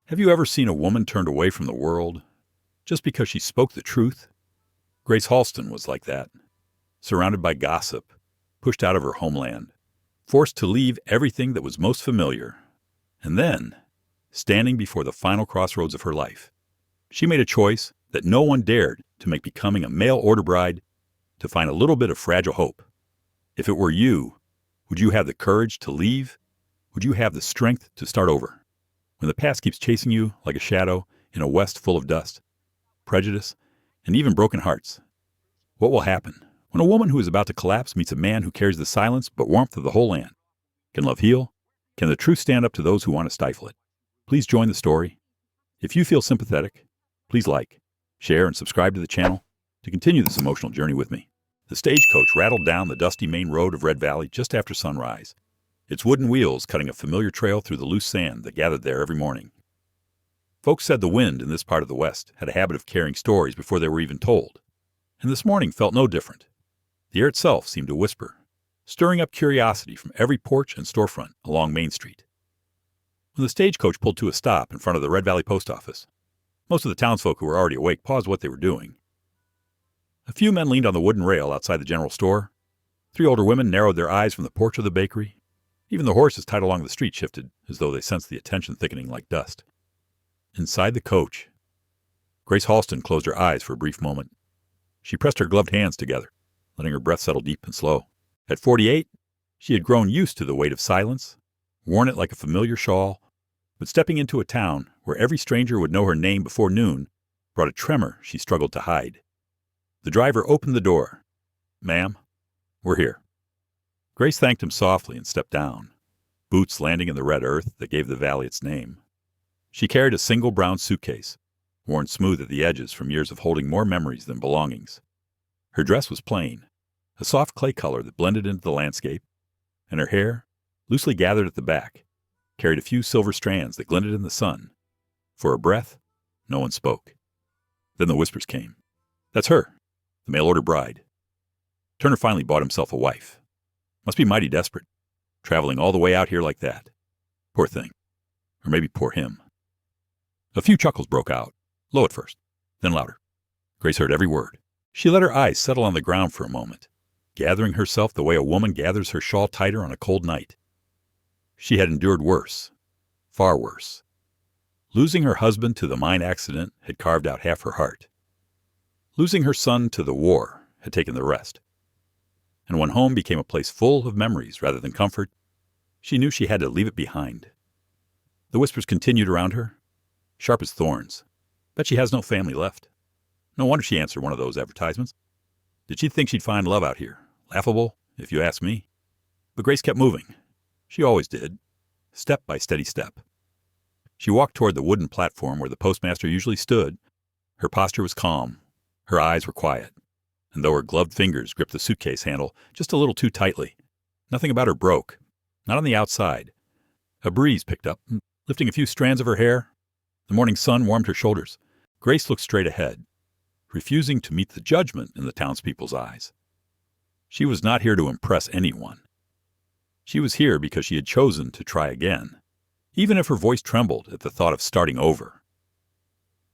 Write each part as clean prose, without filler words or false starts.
Have you ever seen a woman turned away from the world just because she spoke the truth? Grace Halston was like that, surrounded by gossip, pushed out of her homeland, forced to leave everything that was most familiar, and then, standing before the final crossroads of her life, she made a choice that no one dared to make, becoming a mail-order bride to find a little bit of fragile hope. If it were you, would you have the courage to leave? Would you have the strength to start over? When the past keeps chasing you like a shadow in a west full of dust, prejudice, and even broken hearts, what will happen when a woman who is about to collapse meets a man who carries the silence but warmth of the whole land? Can love heal? Can the truth stand up to those who want to stifle it? Please join the story. If you feel sympathetic, please like, share, and subscribe to the channel to continue this emotional journey with me. The stagecoach rattled down the dusty main road of Red Valley just after sunrise, its wooden wheels cutting a familiar trail through the loose sand that gathered there every morning. Folks said the wind in this part of the West had a habit of carrying stories before they were even told, and this morning felt no different. The air itself seemed to whisper, stirring up curiosity from every porch and storefront along Main Street. When the stagecoach pulled to a stop in front of the Red Valley post office, most of the townsfolk who were already awake paused what they were doing. A few men leaned on the wooden rail outside the general store. 3 older women narrowed their eyes from the porch of the bakery. Even the horses tied along the street shifted, as though they sensed the attention thickening like dust. Inside the coach, Grace Halston closed her eyes for a brief moment. She pressed her gloved hands together, letting her breath settle deep and slow. At 48, she had grown used to the weight of silence, worn it like a familiar shawl, but stepping into a town where every stranger would know her name before noon brought a tremor she struggled to hide. The driver opened the door. "Ma'am, we're here." Grace thanked him softly and stepped down, boots landing in the red earth that gave the valley its name. She carried a single brown suitcase, worn smooth at the edges from years of holding more memories than belongings. Her dress was plain, a soft clay color that blended into the landscape, and her hair, loosely gathered at the back, carried a few silver strands that glinted in the sun. For a breath, no one spoke. Then the whispers came. "That's her, the mail-order bride." Turner finally bought himself a wife. Must be mighty desperate, traveling all the way out here like that. Poor thing. Or maybe poor him. A few chuckles broke out, low at first, then louder. Grace heard every word. She let her eyes settle on the ground for a moment, gathering herself the way a woman gathers her shawl tighter on a cold night. She had endured worse, far worse. Losing her husband to the mine accident had carved out half her heart. Losing her son to the war had taken the rest. And when home became a place full of memories rather than comfort, she knew she had to leave it behind. The whispers continued around her, sharp as thorns. Bet she has no family left. No wonder she answered one of those advertisements. Did she think she'd find love out here? Laughable, if you ask me. But Grace kept moving. She always did, step by steady step. She walked toward the wooden platform where the postmaster usually stood. Her posture was calm. Her eyes were quiet. And though her gloved fingers gripped the suitcase handle just a little too tightly, nothing about her broke, not on the outside. A breeze picked up, lifting a few strands of her hair. The morning sun warmed her shoulders. Grace looked straight ahead, refusing to meet the judgment in the townspeople's eyes. She was not here to impress anyone. She was here because she had chosen to try again, even if her voice trembled at the thought of starting over.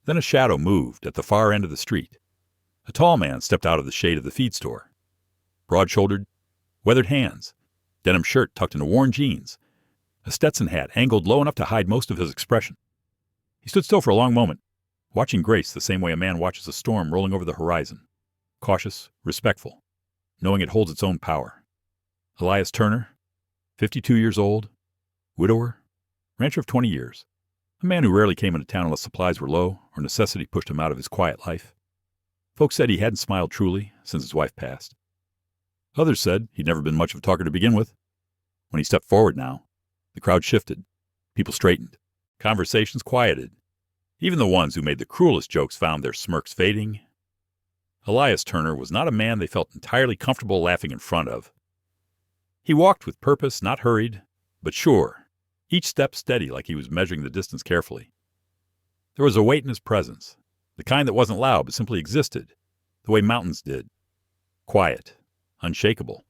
Then a shadow moved at the far end of the street. A tall man stepped out of the shade of the feed store. Broad-shouldered, weathered hands, denim shirt tucked into worn jeans, a Stetson hat angled low enough to hide most of his expression. He stood still for a long moment, watching Grace the same way a man watches a storm rolling over the horizon, cautious, respectful, knowing it holds its own power. Elias Turner, 52 years old, widower, rancher of 20 years, a man who rarely came into town unless supplies were low or necessity pushed him out of his quiet life. Folks said he hadn't smiled truly since his wife passed. Others said he'd never been much of a talker to begin with. When he stepped forward now, the crowd shifted, people straightened, conversations quieted. Even the ones who made the cruelest jokes found their smirks fading. Elias Turner was not a man they felt entirely comfortable laughing in front of. He walked with purpose, not hurried, but sure, each step steady like he was measuring the distance carefully. There was a weight in his presence, the kind that wasn't loud but simply existed, the way mountains did. Quiet, unshakable.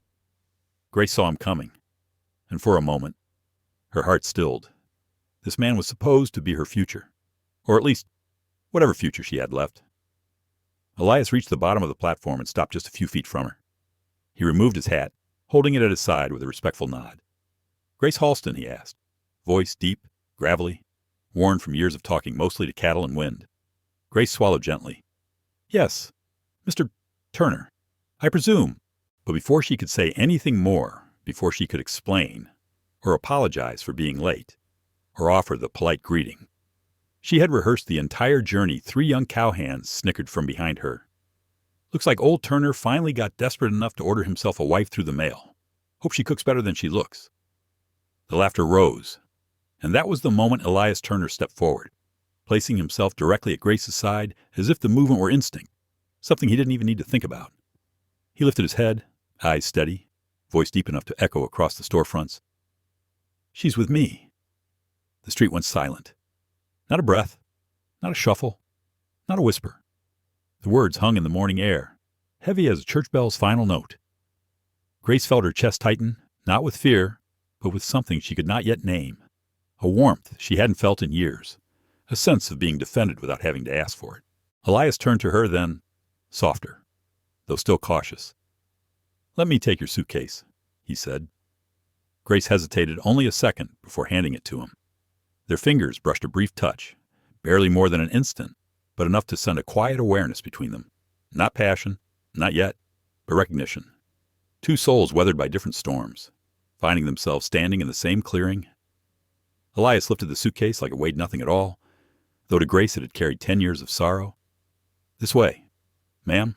Grace saw him coming, and for a moment, her heart stilled. This man was supposed to be her future. Or at least, whatever future she had left. Elias reached the bottom of the platform and stopped just a few feet from her. He removed his hat, holding it at his side with a respectful nod. "Grace Halston," he asked, voice deep, gravelly, worn from years of talking mostly to cattle and wind. Grace swallowed gently. "Yes, Mr. Turner, I presume." But before she could say anything more, before she could explain, or apologize for being late, or offer the polite greeting, she had rehearsed the entire journey. 3 young cowhands snickered from behind her. "Looks like old Turner finally got desperate enough to order himself a wife through the mail. Hope she cooks better than she looks." The laughter rose, and that was the moment Elias Turner stepped forward, placing himself directly at Grace's side as if the movement were instinct, something he didn't even need to think about. He lifted his head, eyes steady, voice deep enough to echo across the storefronts. "She's with me." The street went silent. Not a breath, not a shuffle, not a whisper. The words hung in the morning air, heavy as a church bell's final note. Grace felt her chest tighten, not with fear, but with something she could not yet name. A warmth she hadn't felt in years, a sense of being defended without having to ask for it. Elias turned to her then, softer, though still cautious. "Let me take your suitcase," he said. Grace hesitated only a second before handing it to him. Their fingers brushed a brief touch, barely more than an instant, but enough to send a quiet awareness between them. Not passion, not yet, but recognition. 2 souls weathered by different storms, finding themselves standing in the same clearing. Elias lifted the suitcase like it weighed nothing at all, though to Grace it had carried 10 years of sorrow. "This way, ma'am,"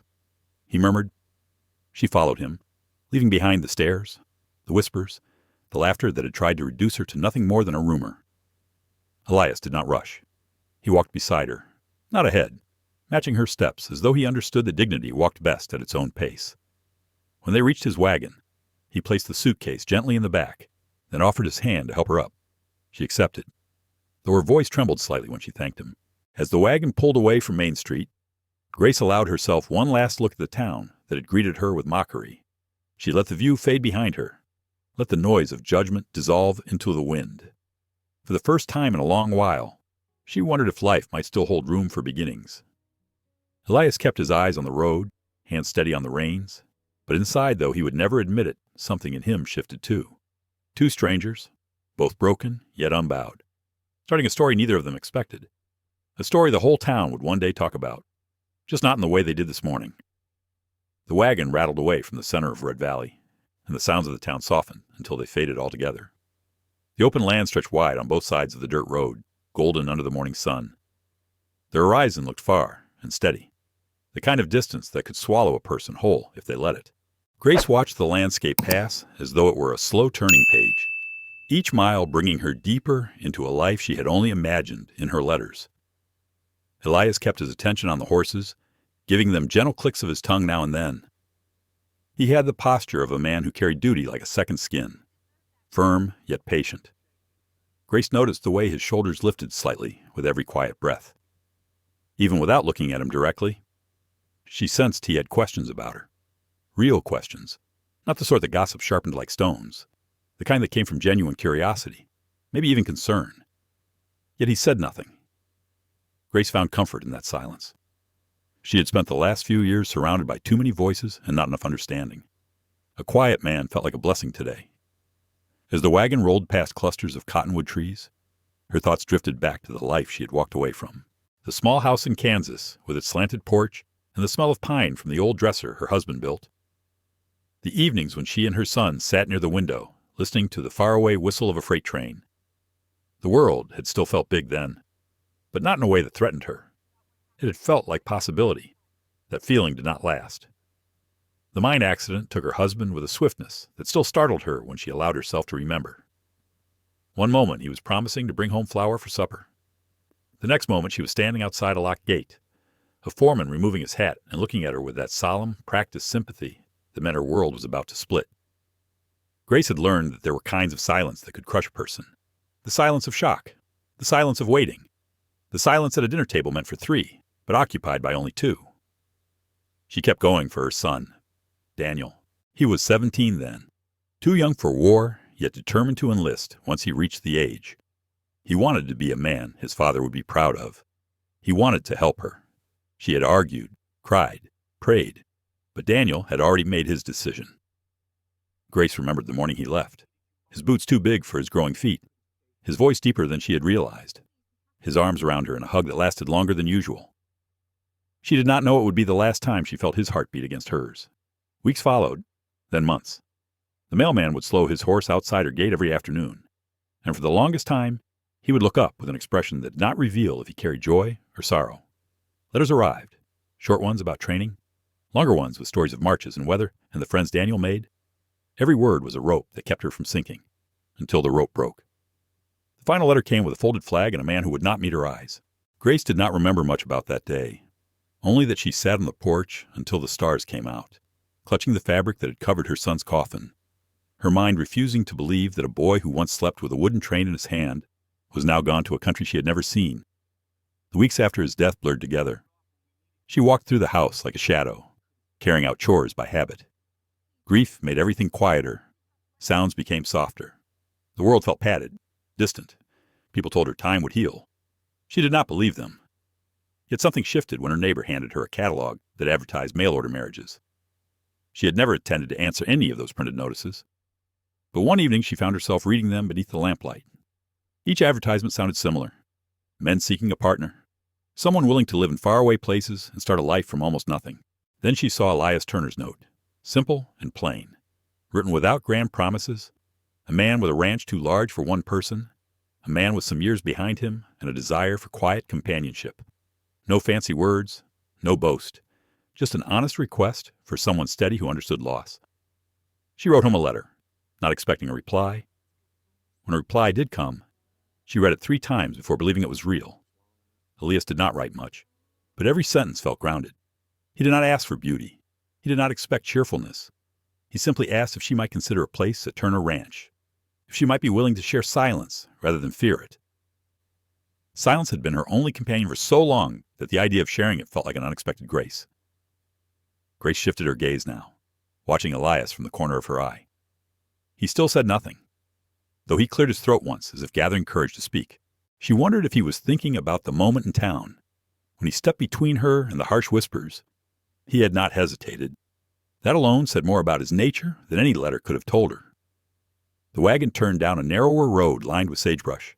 he murmured. She followed him, leaving behind the stares, the whispers, the laughter that had tried to reduce her to nothing more than a rumor. Elias did not rush. He walked beside her, not ahead, matching her steps as though he understood that dignity walked best at its own pace. When they reached his wagon, he placed the suitcase gently in the back, then offered his hand to help her up. She accepted, though her voice trembled slightly when she thanked him. As the wagon pulled away from Main Street, Grace allowed herself one last look at the town that had greeted her with mockery. She let the view fade behind her, let the noise of judgment dissolve into the wind. For the first time in a long while, she wondered if life might still hold room for beginnings. Elias kept his eyes on the road, hands steady on the reins, but inside, though he would never admit it, something in him shifted too. 2 strangers, both broken yet unbowed, starting a story neither of them expected. A story the whole town would one day talk about, just not in the way they did this morning. The wagon rattled away from the center of Red Valley, and the sounds of the town softened until they faded altogether. The open land stretched wide on both sides of the dirt road, golden under the morning sun. The horizon looked far and steady, the kind of distance that could swallow a person whole if they let it. Grace watched the landscape pass as though it were a slow turning page, each mile bringing her deeper into a life she had only imagined in her letters. Elias kept his attention on the horses, giving them gentle clicks of his tongue now and then. He had the posture of a man who carried duty like a second skin, firm yet patient. Grace noticed the way his shoulders lifted slightly with every quiet breath. Even without looking at him directly, she sensed he had questions about her. Real questions, not the sort that gossip sharpened like stones, the kind that came from genuine curiosity, maybe even concern. Yet he said nothing. Grace found comfort in that silence. She had spent the last few years surrounded by too many voices and not enough understanding. A quiet man felt like a blessing today. As the wagon rolled past clusters of cottonwood trees, her thoughts drifted back to the life she had walked away from. The small house in Kansas, with its slanted porch and the smell of pine from the old dresser her husband built. The evenings when she and her son sat near the window, listening to the faraway whistle of a freight train. The world had still felt big then, but not in a way that threatened her. It had felt like possibility. That feeling did not last. The mine accident took her husband with a swiftness that still startled her when she allowed herself to remember. One moment he was promising to bring home flour for supper. The next moment she was standing outside a locked gate, a foreman removing his hat and looking at her with that solemn, practiced sympathy that meant her world was about to split. Grace had learned that there were kinds of silence that could crush a person. The silence of shock, the silence of waiting, the silence at a dinner table meant for 3, but occupied by only 2. She kept going for her son, Daniel. He was 17 then, too young for war, yet determined to enlist once he reached the age. He wanted to be a man his father would be proud of, He wanted to help her. She had argued, cried, prayed, but Daniel had already made his decision. Grace remembered the morning he left, his boots too big for his growing feet, his voice deeper than she had realized, his arms around her in a hug that lasted longer than usual. She did not know it would be the last time she felt his heartbeat against hers. Weeks followed, then months. The mailman would slow his horse outside her gate every afternoon, and for the longest time, he would look up with an expression that did not reveal if he carried joy or sorrow. Letters arrived, short ones about training, longer ones with stories of marches and weather and the friends Daniel made. Every word was a rope that kept her from sinking, until the rope broke. The final letter came with a folded flag and a man who would not meet her eyes. Grace did not remember much about that day, only that she sat on the porch until the stars came out, clutching the fabric that had covered her son's coffin, her mind refusing to believe that a boy who once slept with a wooden train in his hand was now gone to a country she had never seen. The weeks after his death blurred together. She walked through the house like a shadow, carrying out chores by habit. Grief made everything quieter. Sounds became softer. The world felt padded, distant. People told her time would heal. She did not believe them. Yet something shifted when her neighbor handed her a catalog that advertised mail-order marriages. She had never intended to answer any of those printed notices. But one evening she found herself reading them beneath the lamplight. Each advertisement sounded similar. Men seeking a partner. Someone willing to live in faraway places and start a life from almost nothing. Then she saw Elias Turner's note. Simple and plain. Written without grand promises. A man with a ranch too large for one person. A man with some years behind him and a desire for quiet companionship. No fancy words. No boast. Just an honest request for someone steady who understood loss. She wrote home a letter, not expecting a reply. When a reply did come, she read it 3 times before believing it was real. Elias did not write much, but every sentence felt grounded. He did not ask for beauty. He did not expect cheerfulness. He simply asked if she might consider a place at Turner Ranch, if she might be willing to share silence rather than fear it. Silence had been her only companion for so long that the idea of sharing it felt like an unexpected grace. Grace shifted her gaze now, watching Elias from the corner of her eye. He still said nothing, though he cleared his throat once as if gathering courage to speak. She wondered if he was thinking about the moment in town, when he stepped between her and the harsh whispers. He had not hesitated. That alone said more about his nature than any letter could have told her. The wagon turned down a narrower road lined with sagebrush.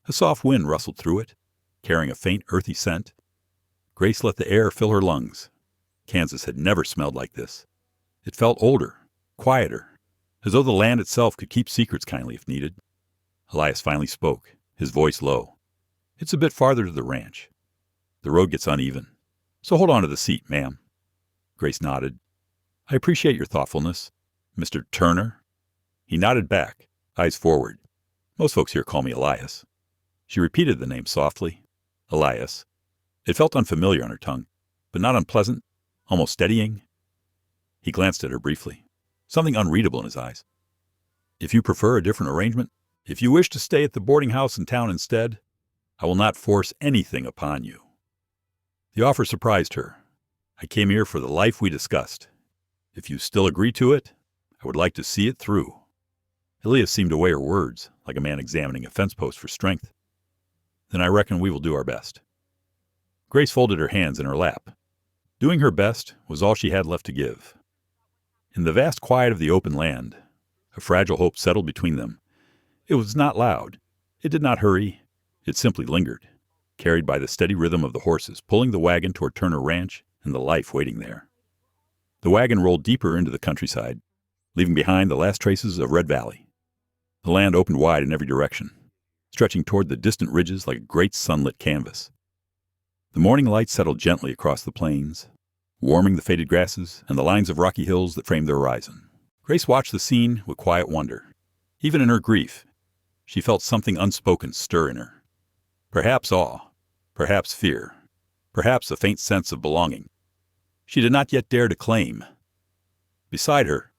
A soft wind rustled through it, carrying a faint earthy scent. Grace let the air fill her lungs. Kansas had never smelled like this. It felt older, quieter, as though the land itself could keep secrets kindly if needed. Elias finally spoke, his voice low. "It's a bit farther to the ranch. The road gets uneven, so hold on to the seat, ma'am." Grace nodded. "I appreciate your thoughtfulness, Mr. Turner." He nodded back, eyes forward. "Most folks here call me Elias." She repeated the name softly. Elias. It felt unfamiliar on her tongue, but not unpleasant, almost steadying. He glanced at her briefly, something unreadable in his eyes. "If you prefer a different arrangement, if you wish to stay at the boarding house in town instead, I will not force anything upon you." The offer surprised her. "I came here for the life we discussed. If you still agree to it, I would like to see it through." Elias seemed to weigh her words, like a man examining a fence post for strength. "Then I reckon we will do our best." Grace folded her hands in her lap. Doing her best was all she had left to give. In the vast quiet of the open land, a fragile hope settled between them. It was not loud. It did not hurry. It simply lingered, carried by the steady rhythm of the horses pulling the wagon toward Turner Ranch and the life waiting there. The wagon rolled deeper into the countryside, leaving behind the last traces of Red Valley. The land opened wide in every direction, stretching toward the distant ridges like a great sunlit canvas. The morning light settled gently across the plains, warming the faded grasses and the lines of rocky hills that framed the horizon. Grace watched the scene with quiet wonder. Even in her grief, she felt something unspoken stir in her. Perhaps awe, perhaps fear, perhaps a faint sense of belonging. She did not yet dare to claim. Beside her,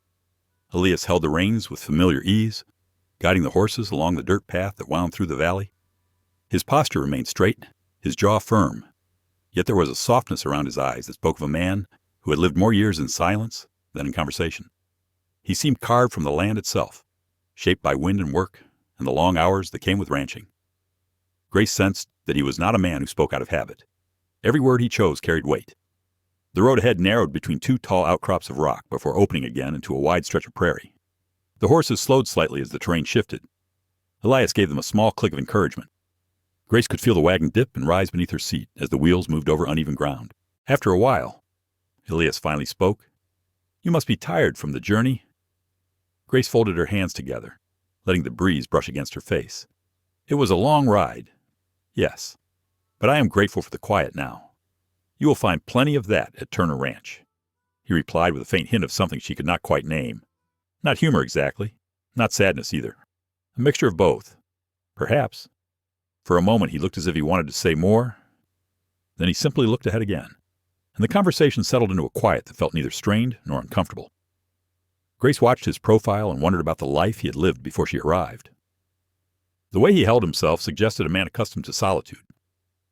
Elias held the reins with familiar ease, guiding the horses along the dirt path that wound through the valley. His posture remained straight, his jaw firm, yet there was a softness around his eyes that spoke of a man who had lived more years in silence than in conversation. He seemed carved from the land itself, shaped by wind and work and the long hours that came with ranching. Grace sensed that he was not a man who spoke out of habit. Every word he chose carried weight. The road ahead narrowed between two tall outcrops of rock before opening again into a wide stretch of prairie. The horses slowed slightly as the terrain shifted. Elias gave them a small click of encouragement. Grace could feel the wagon dip and rise beneath her seat as the wheels moved over uneven ground. After a while, Elias finally spoke. "You must be tired from the journey." Grace folded her hands together, letting the breeze brush against her face. "It was a long ride, yes, but I am grateful for the quiet now. You will find plenty of that at Turner Ranch," he replied with a faint hint of something she could not quite name. Not humor exactly, not sadness either. A mixture of both, perhaps. For a moment he looked as if he wanted to say more. Then he simply looked ahead again, and the conversation settled into a quiet that felt neither strained nor uncomfortable. Grace watched his profile and wondered about the life he had lived before she arrived. The way he held himself suggested a man accustomed to solitude.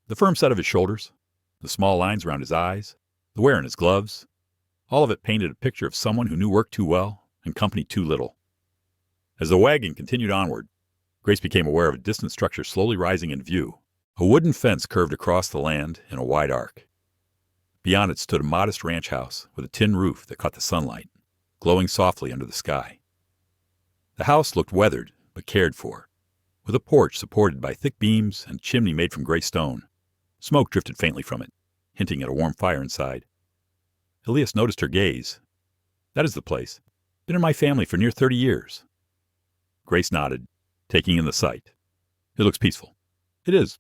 The firm set of his shoulders, the small lines around his eyes, the wear in his gloves, all of it painted a picture of someone who knew work too well and company too little. As the wagon continued onward, Grace became aware of a distant structure slowly rising in view. A wooden fence curved across the land in a wide arc. Beyond it stood a modest ranch house with a tin roof that caught the sunlight, glowing softly under the sky. The house looked weathered but cared for, with a porch supported by thick beams and chimney made from gray stone. Smoke drifted faintly from it, hinting at a warm fire inside. Elias noticed her gaze. "That is the place. Been in my family for near 30 years. Grace nodded, taking in the sight. "It looks peaceful." "It is.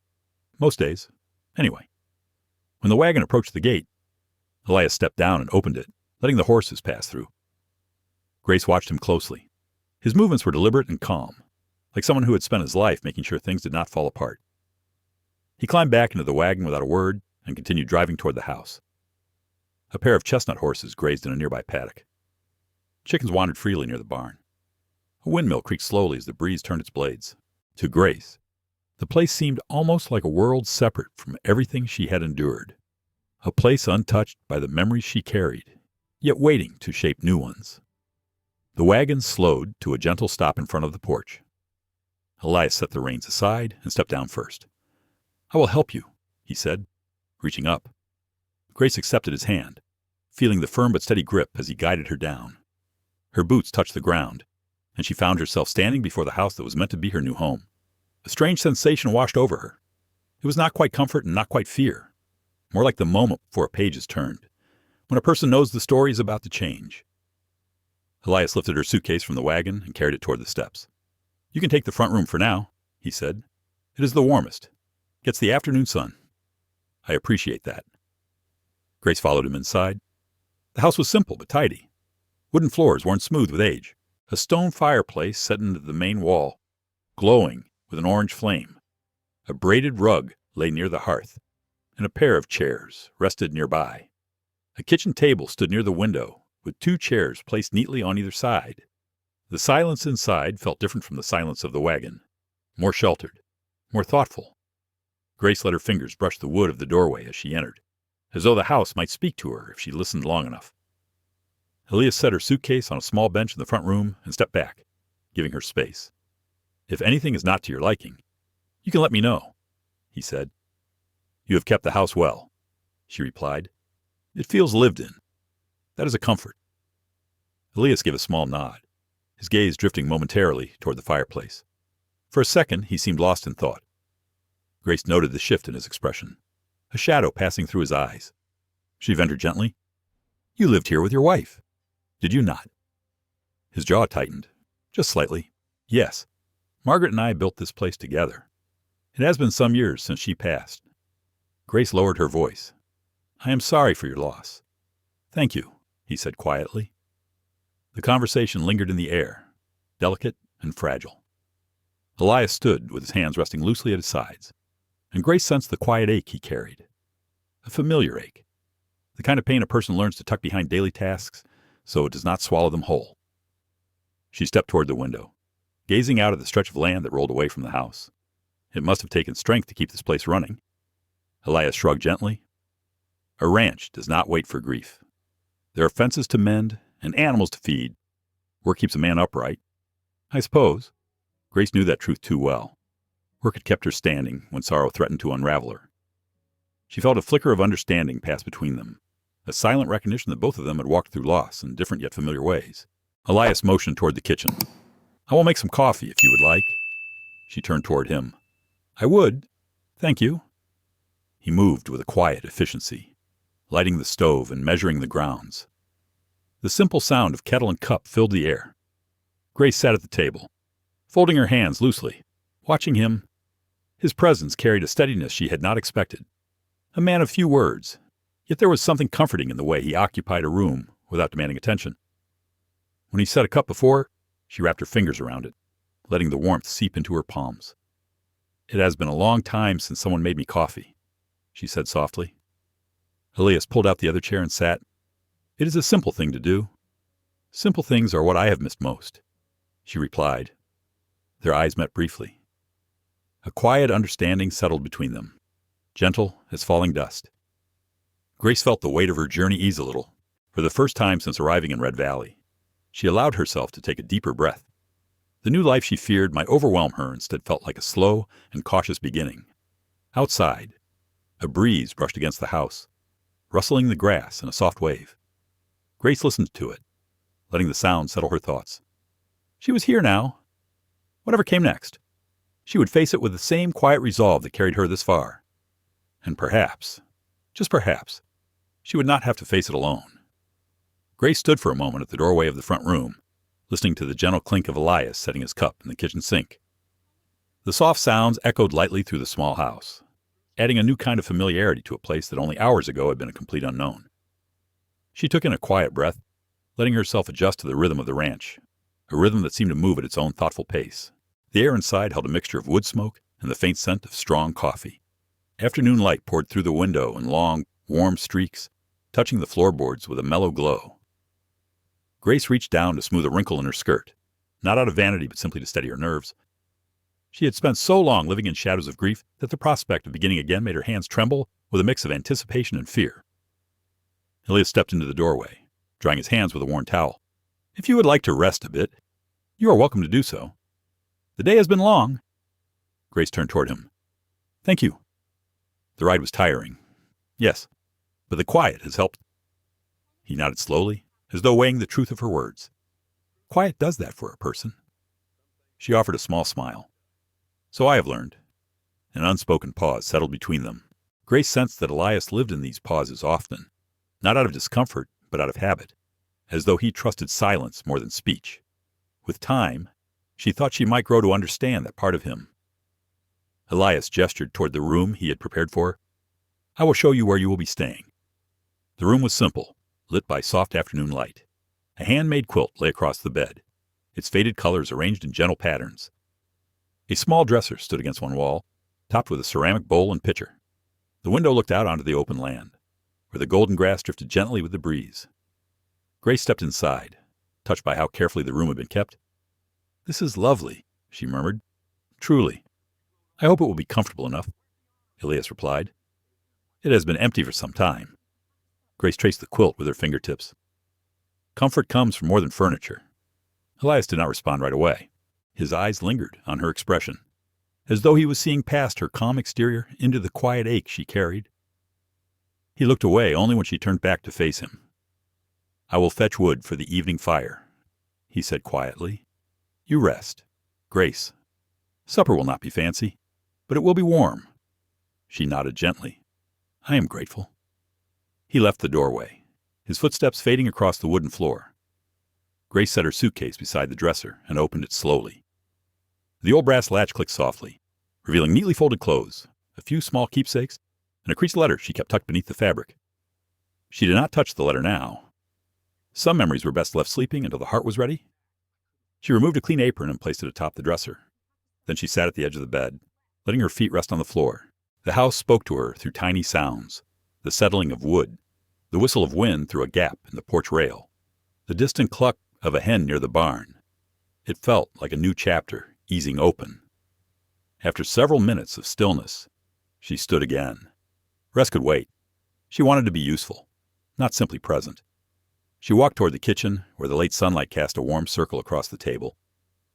Most days. Anyway." When the wagon approached the gate, Elias stepped down and opened it, letting the horses pass through. Grace watched him closely. His movements were deliberate and calm, like someone who had spent his life making sure things did not fall apart. He climbed back into the wagon without a word and continued driving toward the house. A pair of chestnut horses grazed in a nearby paddock. Chickens wandered freely near the barn. A windmill creaked slowly as the breeze turned its blades. To Grace, the place seemed almost like a world separate from everything she had endured. A place untouched by the memories she carried, yet waiting to shape new ones. The wagon slowed to a gentle stop in front of the porch. Elias set the reins aside and stepped down first. "I will help you," he said, reaching up. Grace accepted his hand, feeling the firm but steady grip as he guided her down. Her boots touched the ground, and she found herself standing before the house that was meant to be her new home. A strange sensation washed over her. It was not quite comfort and not quite fear, more like the moment before a page is turned, when a person knows the story is about to change. Elias lifted her suitcase from the wagon and carried it toward the steps. "You can take the front room for now," he said. "It is the warmest. Gets the afternoon sun. I appreciate that." Grace followed him inside. The house was simple but tidy. Wooden floors worn smooth with age. A stone fireplace set into the main wall, glowing with an orange flame. A braided rug lay near the hearth, and a pair of chairs rested nearby. A kitchen table stood near the window, with 2 chairs placed neatly on either side. The silence inside felt different from the silence of the wagon, more sheltered, more thoughtful. Grace let her fingers brush the wood of the doorway as she entered, as though the house might speak to her if she listened long enough. Elias set her suitcase on a small bench in the front room and stepped back, giving her space. "If anything is not to your liking, you can let me know," he said. "You have kept the house well," she replied. "It feels lived in. That is a comfort." Elias gave a small nod, his gaze drifting momentarily toward the fireplace. For a second, he seemed lost in thought. Grace noted the shift in his expression, a shadow passing through his eyes. She ventured gently, "You lived here with your wife, did you not?" His jaw tightened, just slightly. "Yes. Margaret and I built this place together. It has been some years since she passed." Grace lowered her voice. "I am sorry for your loss." "Thank you," he said quietly. The conversation lingered in the air, delicate and fragile. Elias stood with his hands resting loosely at his sides, and Grace sensed the quiet ache he carried. A familiar ache, the kind of pain a person learns to tuck behind daily tasks so it does not swallow them whole. She stepped toward the window, gazing out at the stretch of land that rolled away from the house. It must have taken strength to keep this place running. Elias shrugged gently. A ranch does not wait for grief. There are fences to mend and animals to feed. Work keeps a man upright. I suppose. Grace knew that truth too well. Work had kept her standing when sorrow threatened to unravel her. She felt a flicker of understanding pass between them, a silent recognition that both of them had walked through loss in different yet familiar ways. Elias motioned toward the kitchen. "I will make some coffee if you would like." She turned toward him. "I would. Thank you." He moved with a quiet efficiency, lighting the stove and measuring the grounds. The simple sound of kettle and cup filled the air. Grace sat at the table, folding her hands loosely, watching him. His presence carried a steadiness she had not expected. A man of few words, yet there was something comforting in the way he occupied a room without demanding attention. When he set a cup before her, she wrapped her fingers around it, letting the warmth seep into her palms. "It has been a long time since someone made me coffee," she said softly. Elias pulled out the other chair and sat. "It is a simple thing to do. Simple things are what I have missed most," she replied. Their eyes met briefly. A quiet understanding settled between them, gentle as falling dust. Grace felt the weight of her journey ease a little. For the first time since arriving in Red Valley, she allowed herself to take a deeper breath. The new life she feared might overwhelm her instead felt like a slow and cautious beginning. Outside, a breeze brushed against the house, rustling the grass in a soft wave. Grace listened to it, letting the sound settle her thoughts. She was here now. Whatever came next, she would face it with the same quiet resolve that carried her this far. And perhaps, just perhaps, she would not have to face it alone. Grace stood for a moment at the doorway of the front room, listening to the gentle clink of Elias setting his cup in the kitchen sink. The soft sounds echoed lightly through the small house, adding a new kind of familiarity to a place that only hours ago had been a complete unknown. She took in a quiet breath, letting herself adjust to the rhythm of the ranch, a rhythm that seemed to move at its own thoughtful pace. The air inside held a mixture of wood smoke and the faint scent of strong coffee. Afternoon light poured through the window in long, warm streaks, touching the floorboards with a mellow glow. Grace reached down to smooth a wrinkle in her skirt, not out of vanity but simply to steady her nerves. She had spent so long living in shadows of grief that the prospect of beginning again made her hands tremble with a mix of anticipation and fear. Elias stepped into the doorway, drying his hands with a worn towel. "If you would like to rest a bit, you are welcome to do so. The day has been long." Grace turned toward him. "Thank you. The ride was tiring. Yes, but the quiet has helped." He nodded slowly, as though weighing the truth of her words. "Quiet does that for a person." She offered a small smile. "So I have learned." An unspoken pause settled between them. Grace sensed that Elias lived in these pauses often, not out of discomfort, but out of habit, as though he trusted silence more than speech. With time, she thought she might grow to understand that part of him. Elias gestured toward the room he had prepared for her. "I will show you where you will be staying." The room was simple, lit by soft afternoon light. A handmade quilt lay across the bed, its faded colors arranged in gentle patterns. A small dresser stood against one wall, topped with a ceramic bowl and pitcher. The window looked out onto the open land, where the golden grass drifted gently with the breeze. Grace stepped inside, touched by how carefully the room had been kept. "This is lovely," she murmured. "Truly. I hope it will be comfortable enough," Elias replied. "It has been empty for some time." Grace traced the quilt with her fingertips. "Comfort comes from more than furniture." Elias did not respond right away. His eyes lingered on her expression, as though he was seeing past her calm exterior into the quiet ache she carried. He looked away only when she turned back to face him. "I will fetch wood for the evening fire," he said quietly. "You rest, Grace. Supper will not be fancy, but it will be warm." She nodded gently. "I am grateful." He left the doorway, his footsteps fading across the wooden floor. Grace set her suitcase beside the dresser and opened it slowly. The old brass latch clicked softly, revealing neatly folded clothes, a few small keepsakes, and a creased letter she kept tucked beneath the fabric. She did not touch the letter now. Some memories were best left sleeping until the heart was ready. She removed a clean apron and placed it atop the dresser. Then she sat at the edge of the bed, letting her feet rest on the floor. The house spoke to her through tiny sounds, the settling of wood, the whistle of wind through a gap in the porch rail, the distant cluck of a hen near the barn. It felt like a new chapter easing open. After several minutes of stillness, she stood again. Rest could wait. She wanted to be useful, not simply present. She walked toward the kitchen, where the late sunlight cast a warm circle across the table.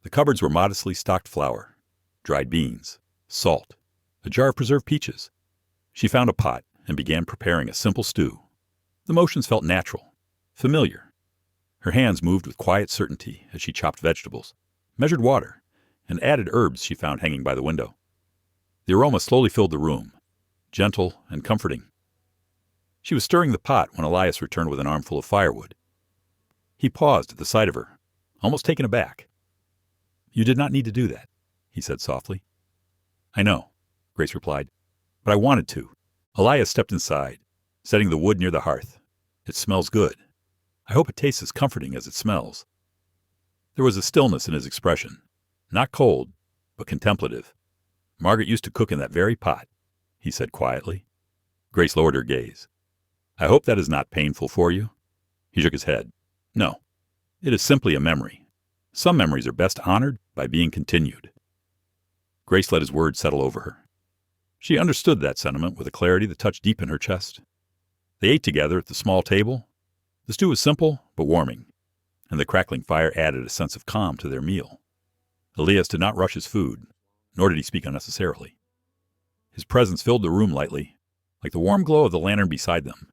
The cupboards were modestly stocked flour, dried beans, salt, a jar of preserved peaches. She found a pot and began preparing a simple stew. The motions felt natural, familiar. Her hands moved with quiet certainty as she chopped vegetables, measured water, and added herbs she found hanging by the window. The aroma slowly filled the room, gentle and comforting. She was stirring the pot when Elias returned with an armful of firewood. He paused at the sight of her, almost taken aback. "You did not need to do that," he said softly. "I know," Grace replied, "but I wanted to." Elias stepped inside, setting the wood near the hearth. "It smells good. I hope it tastes as comforting as it smells." There was a stillness in his expression, not cold, but contemplative. "Margaret used to cook in that very pot," he said quietly. Grace lowered her gaze. "I hope that is not painful for you." He shook his head. "No, it is simply a memory. Some memories are best honored by being continued." Grace let his words settle over her. She understood that sentiment with a clarity that touched deep in her chest. They ate together at the small table. The stew was simple but warming, and the crackling fire added a sense of calm to their meal. Elias did not rush his food, nor did he speak unnecessarily. His presence filled the room lightly, like the warm glow of the lantern beside them.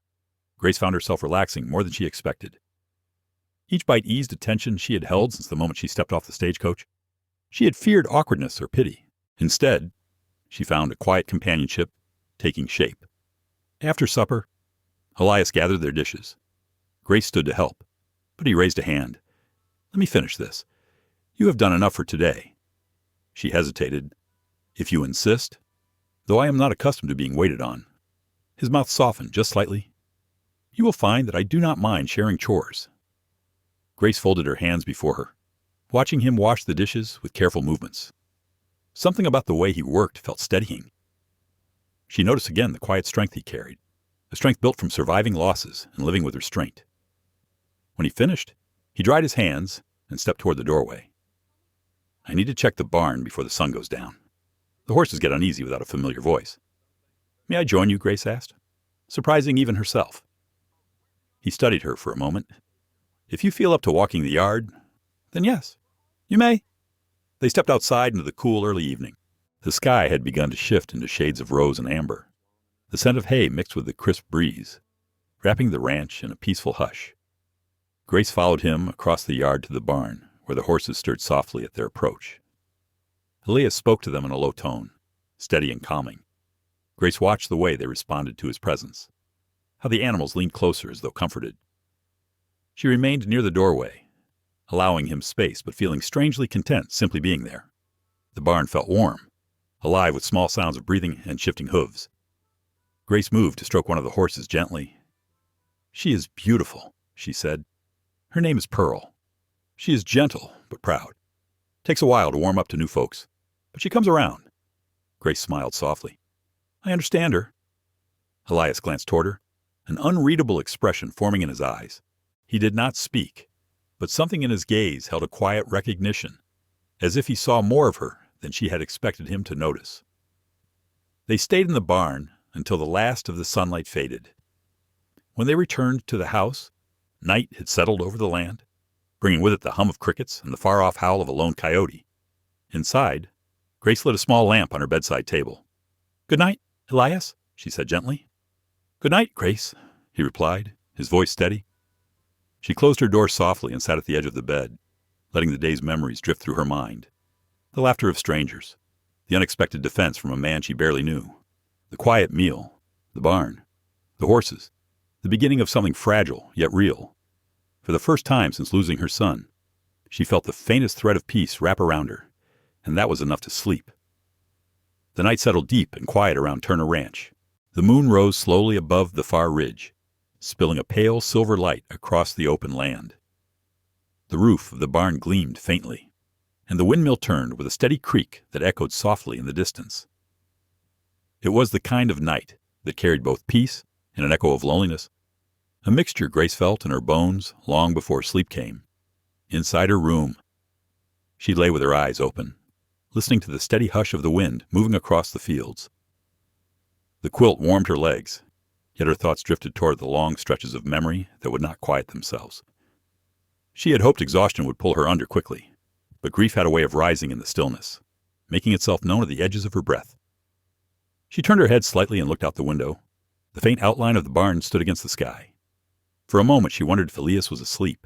Grace found herself relaxing more than she expected. Each bite eased a tension she had held since the moment she stepped off the stagecoach. She had feared awkwardness or pity. Instead, she found a quiet companionship taking shape. After supper, Elias gathered their dishes. Grace stood to help, but he raised a hand. "Let me finish this. You have done enough for today." She hesitated. "If you insist, though I am not accustomed to being waited on." His mouth softened just slightly. "You will find that I do not mind sharing chores." Grace folded her hands before her, watching him wash the dishes with careful movements. Something about the way he worked felt steadying. She noticed again the quiet strength he carried, a strength built from surviving losses and living with restraint. When he finished, he dried his hands and stepped toward the doorway. "I need to check the barn before the sun goes down. The horses get uneasy without a familiar voice." "May I join you?" Grace asked, surprising even herself. He studied her for a moment. "If you feel up to walking the yard, then yes, you may." They stepped outside into the cool early evening. The sky had begun to shift into shades of rose and amber. The scent of hay mixed with the crisp breeze, wrapping the ranch in a peaceful hush. Grace followed him across the yard to the barn, where the horses stirred softly at their approach. Elias spoke to them in a low tone, steady and calming. Grace watched the way they responded to his presence, how the animals leaned closer as though comforted. She remained near the doorway, allowing him space but feeling strangely content simply being there. The barn felt warm, alive with small sounds of breathing and shifting hooves. Grace moved to stroke one of the horses gently. "She is beautiful," she said. "Her name is Pearl. She is gentle but proud. Takes a while to warm up to new folks, but she comes around." Grace smiled softly. "I understand her." Elias glanced toward her, an unreadable expression forming in his eyes. He did not speak, but something in his gaze held a quiet recognition, as if he saw more of her than she had expected him to notice. They stayed in the barn until the last of the sunlight faded. When they returned to the house, night had settled over the land, bringing with it the hum of crickets and the far-off howl of a lone coyote. Inside, Grace lit a small lamp on her bedside table. "Good night, Elias," she said gently. "Good night, Grace," he replied, his voice steady. She closed her door softly and sat at the edge of the bed, letting the day's memories drift through her mind. The laughter of strangers, the unexpected defense from a man she barely knew, the quiet meal, the barn, the horses, the beginning of something fragile yet real. For the first time since losing her son, she felt the faintest thread of peace wrap around her, and that was enough to sleep. The night settled deep and quiet around Turner Ranch. The moon rose slowly above the far ridge, spilling a pale silver light across the open land. The roof of the barn gleamed faintly, and the windmill turned with a steady creak that echoed softly in the distance. It was the kind of night that carried both peace and an echo of loneliness, a mixture Grace felt in her bones long before sleep came. Inside her room, she lay with her eyes open, listening to the steady hush of the wind moving across the fields. The quilt warmed her legs, yet her thoughts drifted toward the long stretches of memory that would not quiet themselves. She had hoped exhaustion would pull her under quickly, but grief had a way of rising in the stillness, making itself known at the edges of her breath. She turned her head slightly and looked out the window. The faint outline of the barn stood against the sky. For a moment she wondered if Elias was asleep.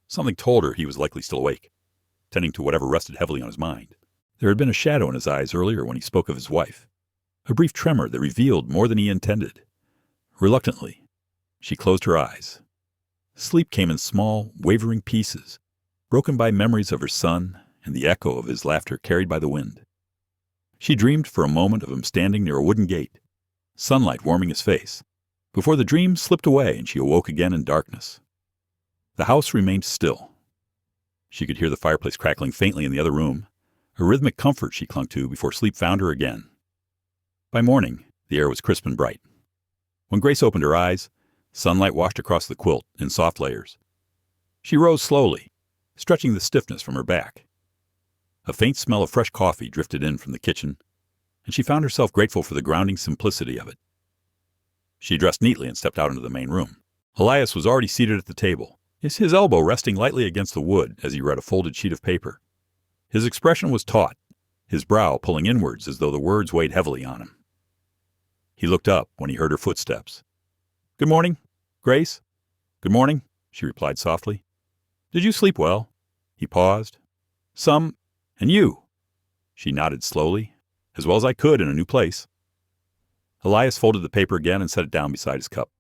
Something told her he was likely still awake, tending to whatever rested heavily on his mind. There had been a shadow in his eyes earlier when he spoke of his wife, a brief tremor that revealed more than he intended. Reluctantly, she closed her eyes. Sleep came in small, wavering pieces, broken by memories of her son and the echo of his laughter carried by the wind. She dreamed for a moment of him standing near a wooden gate, sunlight warming his face, before the dream slipped away and she awoke again in darkness. The house remained still. She could hear the fireplace crackling faintly in the other room, a rhythmic comfort she clung to before sleep found her again. By morning, the air was crisp and bright. When Grace opened her eyes, sunlight washed across the quilt in soft layers. She rose slowly, stretching the stiffness from her back. A faint smell of fresh coffee drifted in from the kitchen, and she found herself grateful for the grounding simplicity of it. She dressed neatly and stepped out into the main room. Elias was already seated at the table, his elbow resting lightly against the wood as he read a folded sheet of paper. His expression was taut, his brow pulling inwards as though the words weighed heavily on him. He looked up when he heard her footsteps. "Good morning, Grace." "Good morning," she replied softly. "Did you sleep well?" He paused. "Some. And you?" She nodded slowly, "As well as I could in a new place." Elias folded the paper again and set it down beside his cup.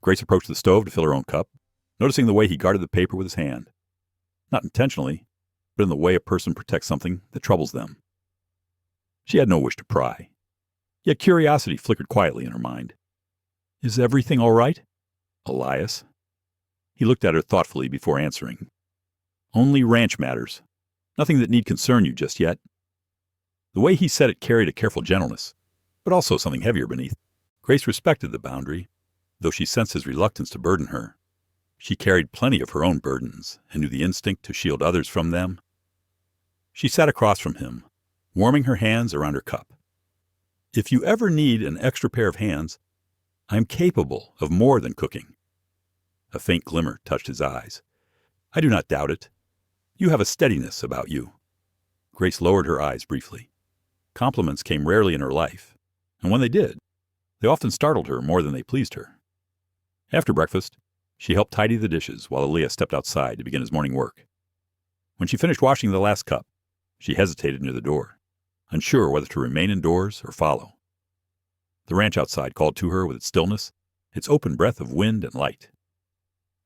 Grace approached the stove to fill her own cup, noticing the way he guarded the paper with his hand. Not intentionally, but in the way a person protects something that troubles them. She had no wish to pry. Yet curiosity flickered quietly in her mind. "Is everything all right, Elias?" He looked at her thoughtfully before answering. "Only ranch matters. Nothing that need concern you just yet." The way he said it carried a careful gentleness, but also something heavier beneath. Grace respected the boundary, though she sensed his reluctance to burden her. She carried plenty of her own burdens and knew the instinct to shield others from them. She sat across from him, warming her hands around her cup. "If you ever need an extra pair of hands, I am capable of more than cooking." A faint glimmer touched his eyes. "I do not doubt it. You have a steadiness about you." Grace lowered her eyes briefly. Compliments came rarely in her life, and when they did, they often startled her more than they pleased her. After breakfast, she helped tidy the dishes while Elias stepped outside to begin his morning work. When she finished washing the last cup, she hesitated near the door, unsure whether to remain indoors or follow. The ranch outside called to her with its stillness, its open breath of wind and light.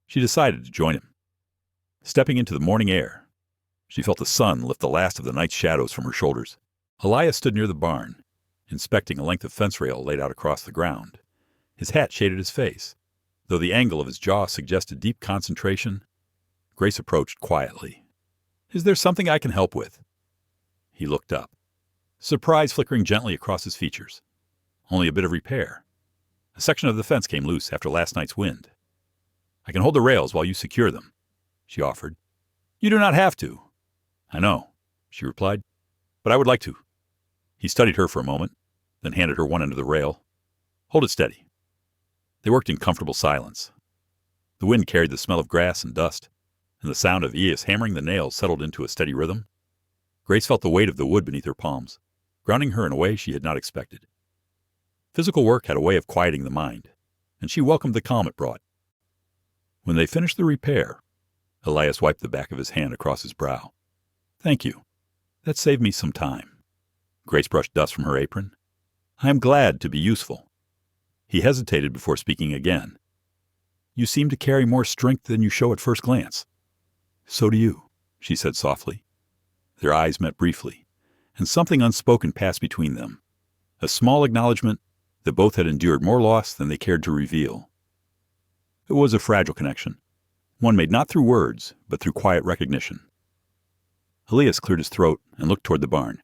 She decided to join him. Stepping into the morning air, she felt the sun lift the last of the night's shadows from her shoulders. Elias stood near the barn, inspecting a length of fence rail laid out across the ground. His hat shaded his face, though the angle of his jaw suggested deep concentration. Grace approached quietly. "Is there something I can help with?" He looked up, surprise flickering gently across his features. "Only a bit of repair. A section of the fence came loose after last night's wind. I can hold the rails while you secure them," she offered. "You do not have to." "I know," she replied, "but I would like to." He studied her for a moment, then handed her one end of the rail. "Hold it steady." They worked in comfortable silence. The wind carried the smell of grass and dust, and the sound of Elias hammering the nails settled into a steady rhythm. Grace felt the weight of the wood beneath her palms, grounding her in a way she had not expected. Physical work had a way of quieting the mind, and she welcomed the calm it brought. When they finished the repair, Elias wiped the back of his hand across his brow. "Thank you. That saved me some time." Grace brushed dust from her apron. "I am glad to be useful." He hesitated before speaking again. "You seem to carry more strength than you show at first glance." "So do you," she said softly. Their eyes met briefly, and something unspoken passed between them, a small acknowledgement that both had endured more loss than they cared to reveal. It was a fragile connection, one made not through words, but through quiet recognition. Elias cleared his throat and looked toward the barn.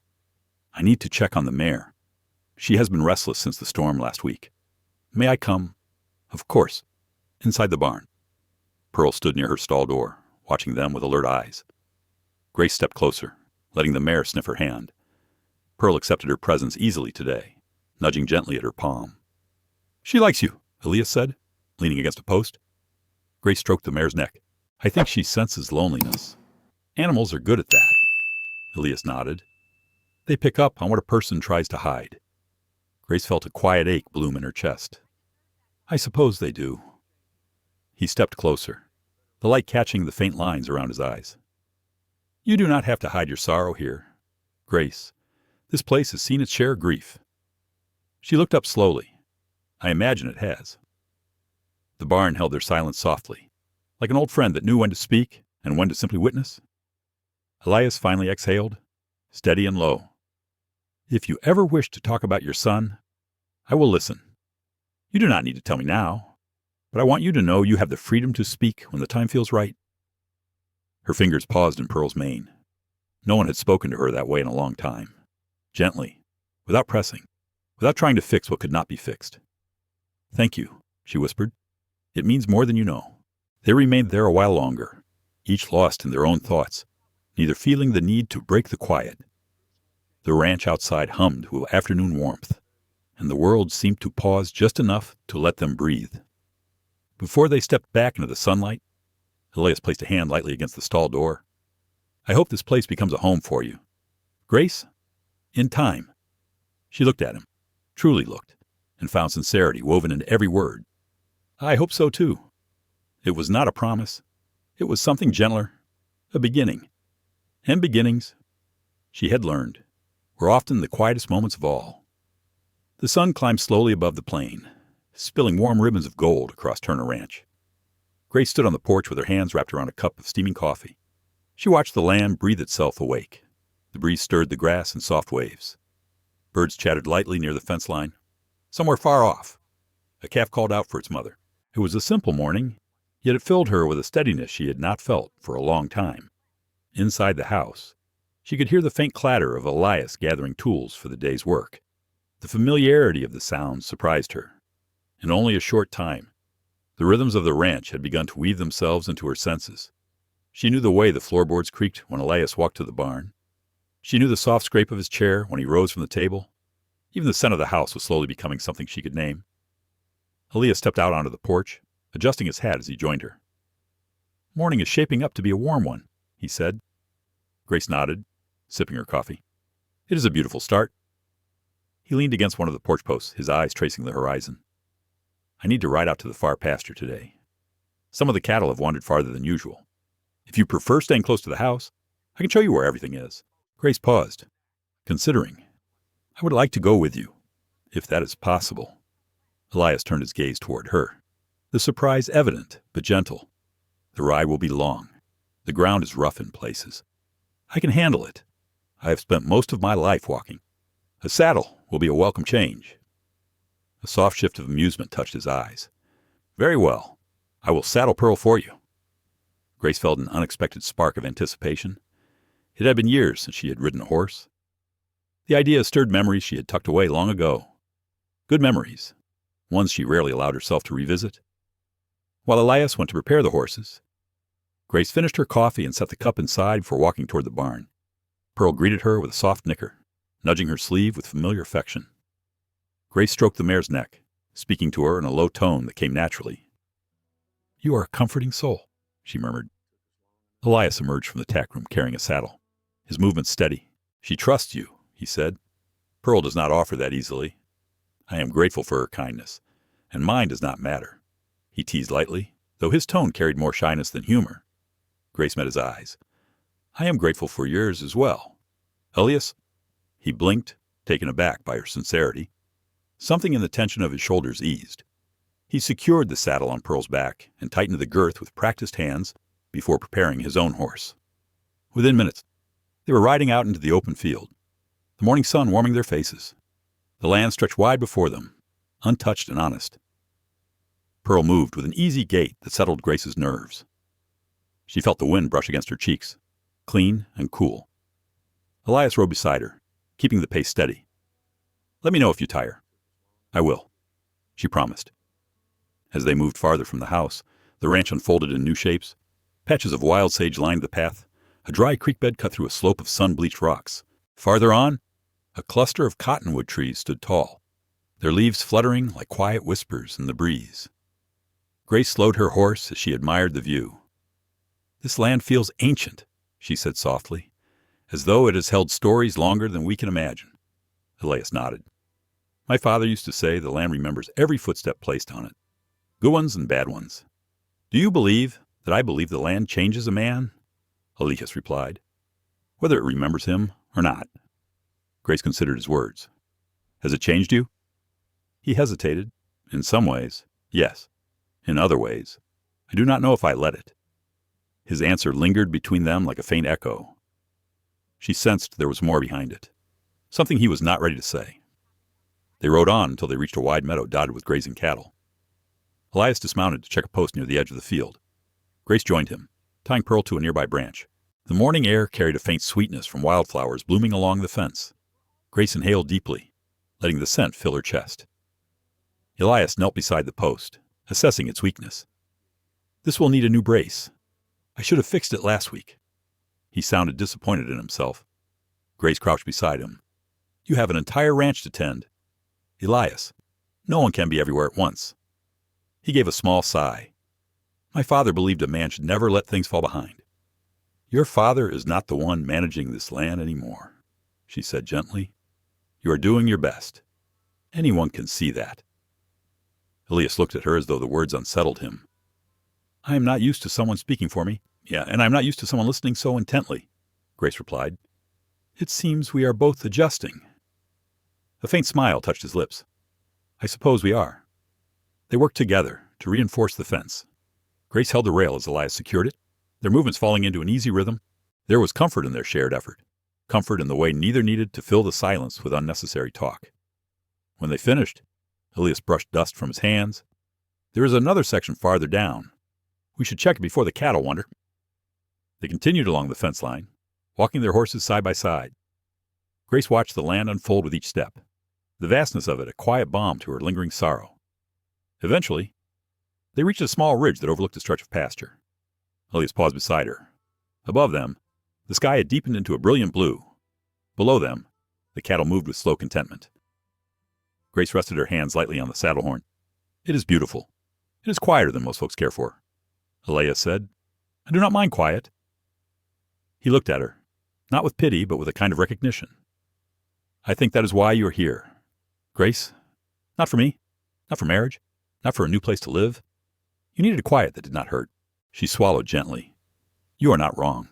"I need to check on the mare. She has been restless since the storm last week. May I come?" "Of course." Inside the barn, Pearl stood near her stall door, watching them with alert eyes. Grace stepped closer, letting the mare sniff her hand. Pearl accepted her presence easily today, nudging gently at her palm. "She likes you," Elias said, leaning against a post. Grace stroked the mare's neck. "I think she senses loneliness. Animals are good at that." Elias nodded. They pick up on what a person tries to hide. Grace felt a quiet ache bloom in her chest. I suppose they do. He stepped closer, the light catching the faint lines around his eyes. You do not have to hide your sorrow here, Grace. This place has seen its share of grief. She looked up slowly. I imagine it has. The barn held their silence softly, like an old friend that knew when to speak and when to simply witness. Elias finally exhaled, steady and low. If you ever wish to talk about your son, I will listen. You do not need to tell me now, but I want you to know you have the freedom to speak when the time feels right. Her fingers paused in Pearl's mane. No one had spoken to her that way in a long time. Gently, without pressing, without trying to fix what could not be fixed. Thank you, she whispered. It means more than you know. They remained there a while longer, each lost in their own thoughts, neither feeling the need to break the quiet. The ranch outside hummed with afternoon warmth, and the world seemed to pause just enough to let them breathe. Before they stepped back into the sunlight, Elias placed a hand lightly against the stall door. I hope this place becomes a home for you. Grace? In time. She looked at him, truly looked, and found sincerity woven into every word. I hope so too. It was not a promise. It was something gentler, a beginning. And beginnings, she had learned, were often the quietest moments of all. The sun climbed slowly above the plain, spilling warm ribbons of gold across Turner Ranch. Grace stood on the porch with her hands wrapped around a cup of steaming coffee. She watched the land breathe itself awake. The breeze stirred the grass in soft waves. Birds chattered lightly near the fence line. Somewhere far off, a calf called out for its mother. It was a simple morning, yet it filled her with a steadiness she had not felt for a long time. Inside the house, she could hear the faint clatter of Elias gathering tools for the day's work. The familiarity of the sound surprised her. In only a short time, the rhythms of the ranch had begun to weave themselves into her senses. She knew the way the floorboards creaked when Elias walked to the barn. She knew the soft scrape of his chair when he rose from the table. Even the scent of the house was slowly becoming something she could name. Elias stepped out onto the porch, adjusting his hat as he joined her. Morning is shaping up to be a warm one, he said. Grace nodded, sipping her coffee. It is a beautiful start. He leaned against one of the porch posts, his eyes tracing the horizon. I need to ride out to the far pasture today. Some of the cattle have wandered farther than usual. If you prefer staying close to the house, I can show you where everything is. Grace paused, considering. I would like to go with you, if that is possible. Elias turned his gaze toward her, the surprise evident but gentle. The ride will be long. The ground is rough in places. I can handle it. I have spent most of my life walking. A saddle will be a welcome change. A soft shift of amusement touched his eyes. Very well. I will saddle Pearl for you. Grace felt an unexpected spark of anticipation. It had been years since she had ridden a horse. The idea stirred memories she had tucked away long ago. Good memories, ones she rarely allowed herself to revisit. While Elias went to prepare the horses, Grace finished her coffee and set the cup inside before walking toward the barn. Pearl greeted her with a soft nicker, nudging her sleeve with familiar affection. Grace stroked the mare's neck, speaking to her in a low tone that came naturally. You are a comforting soul, she murmured. Elias emerged from the tack room carrying a saddle, his movements steady. She trusts you, he said. Pearl does not offer that easily. I am grateful for her kindness, and mine does not matter. He teased lightly, though his tone carried more shyness than humor. Grace met his eyes. I am grateful for yours as well. Elias? He blinked, taken aback by her sincerity. Something in the tension of his shoulders eased. He secured the saddle on Pearl's back and tightened the girth with practiced hands before preparing his own horse. Within minutes, they were riding out into the open field, the morning sun warming their faces. The land stretched wide before them, untouched and honest. Pearl moved with an easy gait that settled Grace's nerves. She felt the wind brush against her cheeks, clean and cool. Elias rode beside her, keeping the pace steady. Let me know if you tire. I will, she promised. As they moved farther from the house, the ranch unfolded in new shapes. Patches of wild sage lined the path. A dry creek bed cut through a slope of sun-bleached rocks. Farther on, a cluster of cottonwood trees stood tall, their leaves fluttering like quiet whispers in the breeze. Grace slowed her horse as she admired the view. This land feels ancient, she said softly, as though it has held stories longer than we can imagine. Elias nodded. My father used to say the land remembers every footstep placed on it, good ones and bad ones. Do you believe that I believe the land changes a man? Elias replied, whether it remembers him or not. Grace considered his words. Has it changed you? He hesitated. In some ways, yes. In other ways, I do not know if I let it. His answer lingered between them like a faint echo. She sensed there was more behind it, something he was not ready to say. They rode on until they reached a wide meadow dotted with grazing cattle. Elias dismounted to check a post near the edge of the field. Grace joined him, tying Pearl to a nearby branch. The morning air carried a faint sweetness from wildflowers blooming along the fence. Grace inhaled deeply, letting the scent fill her chest. Elias knelt beside the post, assessing its weakness. This will need a new brace. I should have fixed it last week. He sounded disappointed in himself. Grace crouched beside him. You have an entire ranch to tend. Elias, no one can be everywhere at once. He gave a small sigh. My father believed a man should never let things fall behind. Your father is not the one managing this land anymore, she said gently. You are doing your best. Anyone can see that. Elias looked at her as though the words unsettled him. I am not used to someone speaking for me. Yeah, and I'm not used to someone listening so intently, Grace replied. It seems we are both adjusting. A faint smile touched his lips. I suppose we are. They worked together to reinforce the fence. Grace held the rail as Elias secured it, their movements falling into an easy rhythm. There was comfort in their shared effort, comfort in the way neither needed to fill the silence with unnecessary talk. When they finished, Elias brushed dust from his hands. There is another section farther down. We should check it before the cattle wander. They continued along the fence line, walking their horses side by side. Grace watched the land unfold with each step, the vastness of it a quiet balm to her lingering sorrow. Eventually, they reached a small ridge that overlooked a stretch of pasture. Elias paused beside her. Above them, the sky had deepened into a brilliant blue. Below them, the cattle moved with slow contentment. Grace rested her hands lightly on the saddle horn. It is beautiful. It is quieter than most folks care for, Elias said. I do not mind quiet. He looked at her, not with pity, but with a kind of recognition. I think that is why you are here. Grace, not for me, not for marriage, not for a new place to live. You needed a quiet that did not hurt. She swallowed gently. You are not wrong.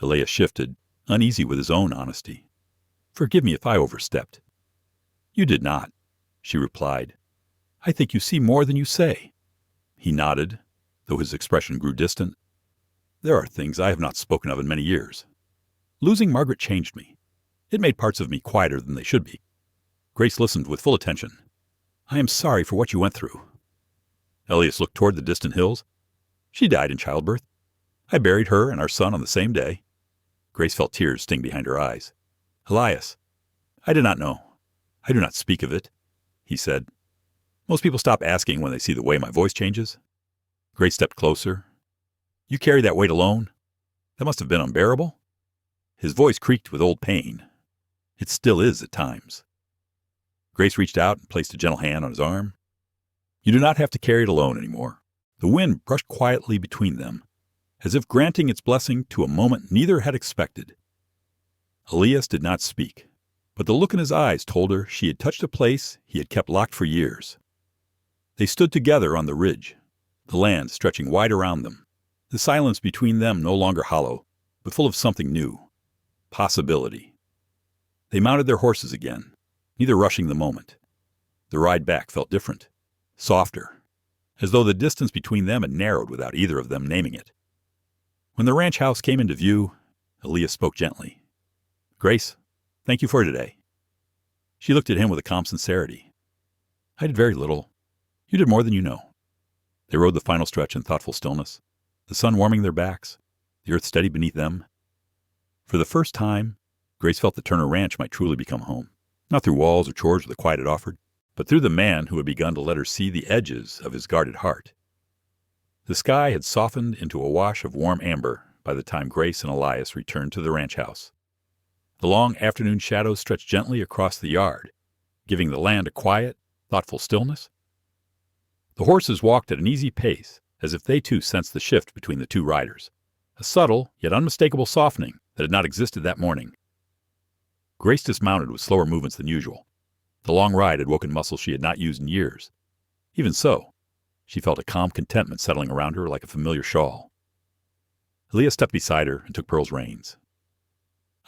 Elias shifted, uneasy with his own honesty. Forgive me if I overstepped. You did not, she replied. I think you see more than you say. He nodded, though his expression grew distant. There are things I have not spoken of in many years. Losing Margaret changed me. It made parts of me quieter than they should be. Grace listened with full attention. I am sorry for what you went through. Elias looked toward the distant hills. She died in childbirth. I buried her and our son on the same day. Grace felt tears sting behind her eyes. Elias, I did not know. I do not speak of it, he said. Most people stop asking when they see the way my voice changes. Grace stepped closer. You carry that weight alone? That must have been unbearable. His voice creaked with old pain. It still is at times. Grace reached out and placed a gentle hand on his arm. You do not have to carry it alone anymore. The wind brushed quietly between them, as if granting its blessing to a moment neither had expected. Elias did not speak, but the look in his eyes told her she had touched a place he had kept locked for years. They stood together on the ridge, the land stretching wide around them, the silence between them no longer hollow, but full of something new, possibility. They mounted their horses again, neither rushing the moment. The ride back felt different, softer, as though the distance between them had narrowed without either of them naming it. When the ranch house came into view, Elias spoke gently. Grace, thank you for today. She looked at him with a calm sincerity. I did very little. You did more than you know. They rode the final stretch in thoughtful stillness, the sun warming their backs, the earth steady beneath them. For the first time, Grace felt that Turner Ranch might truly become home, not through walls or chores the quiet it offered, but through the man who had begun to let her see the edges of his guarded heart. The sky had softened into a wash of warm amber by the time Grace and Elias returned to the ranch house. The long afternoon shadows stretched gently across the yard, giving the land a quiet, thoughtful stillness. The horses walked at an easy pace, as if they too sensed the shift between the two riders, a subtle yet unmistakable softening that had not existed that morning. Grace dismounted with slower movements than usual. The long ride had woken muscles she had not used in years. Even so, she felt a calm contentment settling around her like a familiar shawl. Elias stepped beside her and took Pearl's reins.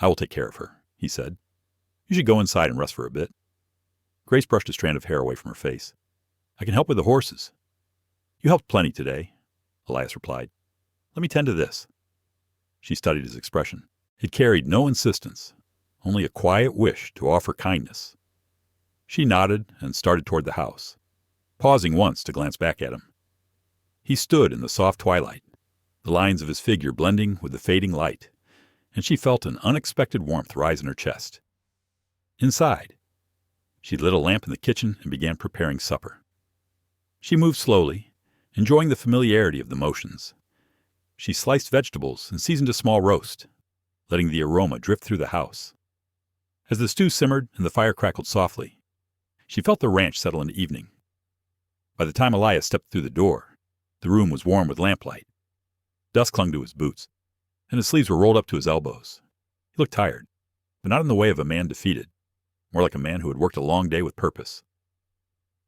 "I will take care of her," he said. "You should go inside and rest for a bit." Grace brushed a strand of hair away from her face. "I can help with the horses." "You helped plenty today," Elias replied. "Let me tend to this." She studied his expression. It carried no insistence, only a quiet wish to offer kindness. She nodded and started toward the house, pausing once to glance back at him. He stood in the soft twilight, the lines of his figure blending with the fading light, and she felt an unexpected warmth rise in her chest. Inside, she lit a lamp in the kitchen and began preparing supper. She moved slowly, enjoying the familiarity of the motions. She sliced vegetables and seasoned a small roast, letting the aroma drift through the house. As the stew simmered and the fire crackled softly, she felt the ranch settle into evening. By the time Elias stepped through the door, the room was warm with lamplight. Dust clung to his boots, and his sleeves were rolled up to his elbows. He looked tired, but not in the way of a man defeated, more like a man who had worked a long day with purpose.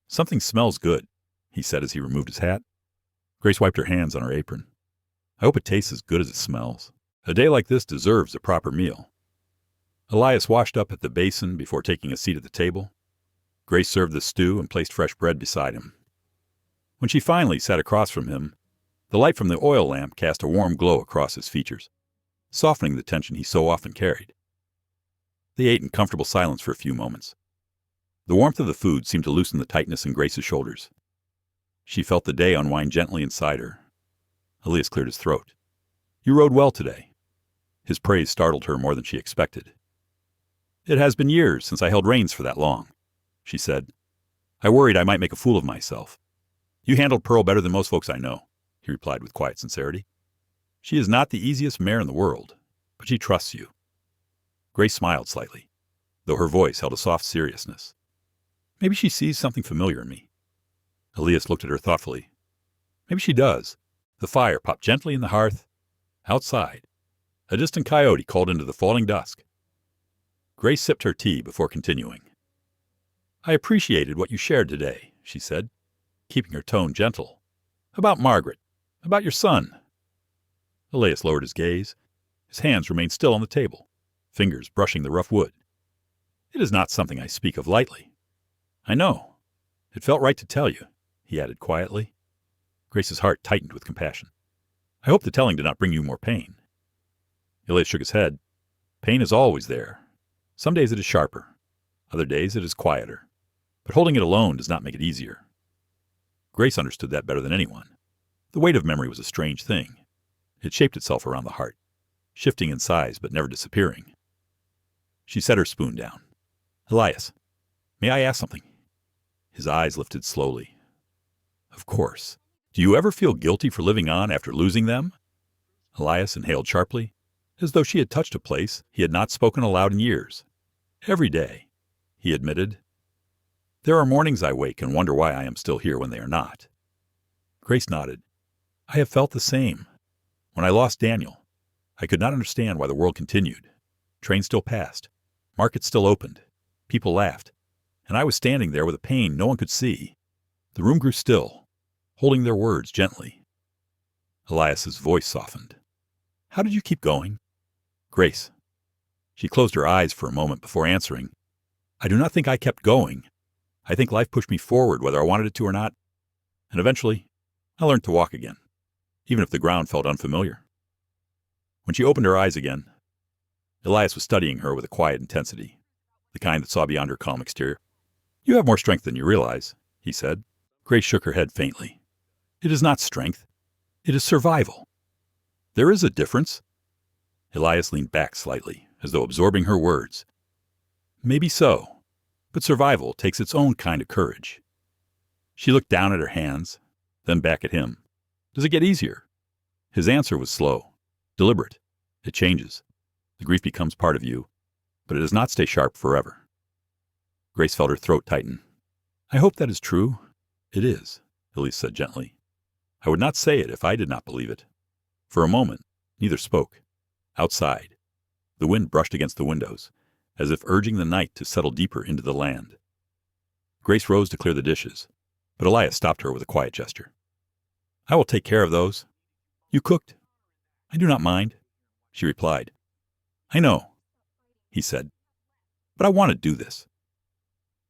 "Something smells good," he said as he removed his hat. Grace wiped her hands on her apron. "I hope it tastes as good as it smells. A day like this deserves a proper meal." Elias washed up at the basin before taking a seat at the table. Grace served the stew and placed fresh bread beside him. When she finally sat across from him, the light from the oil lamp cast a warm glow across his features, softening the tension he so often carried. They ate in comfortable silence for a few moments. The warmth of the food seemed to loosen the tightness in Grace's shoulders. She felt the day unwind gently inside her. Elias cleared his throat. "You rode well today." His praise startled her more than she expected. "It has been years since I held reins for that long," she said. "I worried I might make a fool of myself." "You handled Pearl better than most folks I know," he replied with quiet sincerity. "She is not the easiest mare in the world, but she trusts you." Grace smiled slightly, though her voice held a soft seriousness. "Maybe she sees something familiar in me." Elias looked at her thoughtfully. "Maybe she does." The fire popped gently in the hearth. Outside, a distant coyote called into the falling dusk. Grace sipped her tea before continuing. "I appreciated what you shared today," she said, keeping her tone gentle. "About Margaret, about your son." Elias lowered his gaze. His hands remained still on the table, fingers brushing the rough wood. "It is not something I speak of lightly." "I know. It felt right to tell you," he added quietly. Grace's heart tightened with compassion. "I hope the telling did not bring you more pain." Elias shook his head. "Pain is always there. Some days it is sharper. Other days it is quieter. But holding it alone does not make it easier." Grace understood that better than anyone. The weight of memory was a strange thing. It shaped itself around the heart, shifting in size but never disappearing. She set her spoon down. "Elias, may I ask something?" His eyes lifted slowly. "Of course. Do you ever feel guilty for living on after losing them?" Elias inhaled sharply, as though she had touched a place he had not spoken aloud in years. "Every day," he admitted. "There are mornings I wake and wonder why I am still here when they are not." Grace nodded. "I have felt the same. When I lost Daniel, I could not understand why the world continued. Trains still passed. Markets still opened. People laughed. And I was standing there with a pain no one could see. The room grew still, holding their words gently." Elias's voice softened. "How did you keep going?" "Grace." She closed her eyes for a moment before answering. "I do not think I kept going. I think life pushed me forward whether I wanted it to or not. And eventually, I learned to walk again, even if the ground felt unfamiliar." When she opened her eyes again, Elias was studying her with a quiet intensity, the kind that saw beyond her calm exterior. "You have more strength than you realize," he said. Grace shook her head faintly. "It is not strength. It is survival." "There is a difference." Elias leaned back slightly, as though absorbing her words. "Maybe so, but survival takes its own kind of courage." She looked down at her hands, then back at him. "Does it get easier?" His answer was slow, deliberate. "It changes. The grief becomes part of you, but it does not stay sharp forever." Grace felt her throat tighten. "I hope that is true." "It is," Elias said gently. "I would not say it if I did not believe it." For a moment, neither spoke. Outside, The wind brushed against the windows, as if urging the night to settle deeper into the land. Grace rose to clear the dishes, but Elias stopped her with a quiet gesture. "I will take care of those. You cooked." "I do not mind," she replied. "I know," he said, "but I want to do this."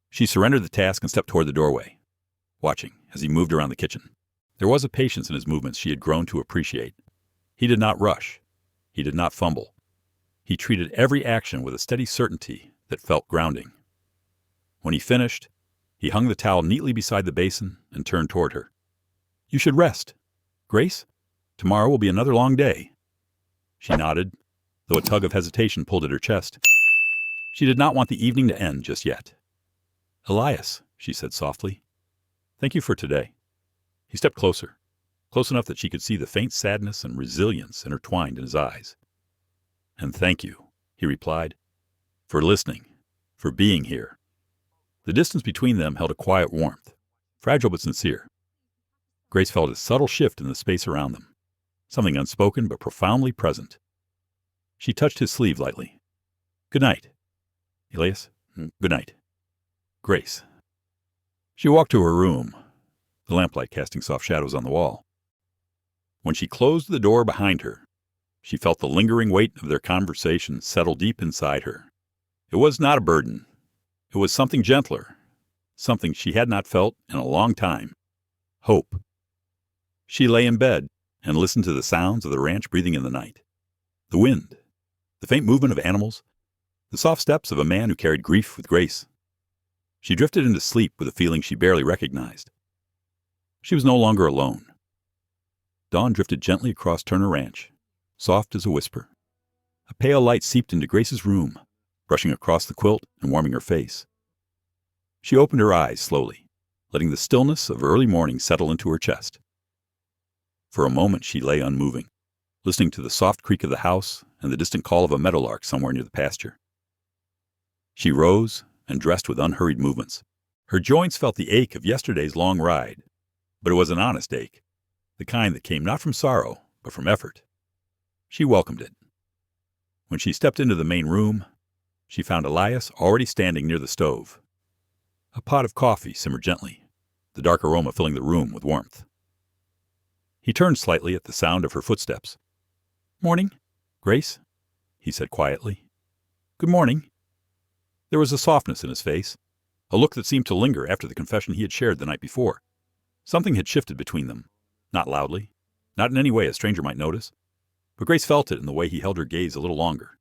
She surrendered the task and stepped toward the doorway, watching as he moved around the kitchen. There was a patience in his movements she had grown to appreciate. He did not rush. He did not fumble. He treated every action with a steady certainty that felt grounding. When he finished, he hung the towel neatly beside the basin and turned toward her. "You should rest. Grace, tomorrow will be another long day." She nodded, though a tug of hesitation pulled at her chest. She did not want the evening to end just yet. "Elias," she said softly, "thank you for today." He stepped closer, close enough that she could see the faint sadness and resilience intertwined in his eyes. "And thank you," he replied, "for listening, for being here." The distance between them held a quiet warmth, fragile but sincere. Grace felt a subtle shift in the space around them, something unspoken but profoundly present. She touched his sleeve lightly. "Good night, Elias. Good night, Grace." She walked to her room, the lamplight casting soft shadows on the wall. When she closed the door behind her, she felt the lingering weight of their conversation settle deep inside her. It was not a burden. It was something gentler, something she had not felt in a long time. Hope. She lay in bed and listened to the sounds of the ranch breathing in the night. The wind, the faint movement of animals, the soft steps of a man who carried grief with grace. She drifted into sleep with a feeling she barely recognized. She was no longer alone. Dawn drifted gently across Turner Ranch, soft as a whisper. A pale light seeped into Grace's room, brushing across the quilt and warming her face. She opened her eyes slowly, letting the stillness of early morning settle into her chest. For a moment she lay unmoving, listening to the soft creak of the house and the distant call of a meadowlark somewhere near the pasture. She rose and dressed with unhurried movements. Her joints felt the ache of yesterday's long ride, but it was an honest ache, the kind that came not from sorrow, but from effort. She welcomed it. When she stepped into the main room, she found Elias already standing near the stove. A pot of coffee simmered gently, the dark aroma filling the room with warmth. He turned slightly at the sound of her footsteps. "Morning, Grace," he said quietly. "Good morning." There was a softness in his face, a look that seemed to linger after the confession he had shared the night before. Something had shifted between them, not loudly, not in any way a stranger might notice, but Grace felt it in the way he held her gaze a little longer,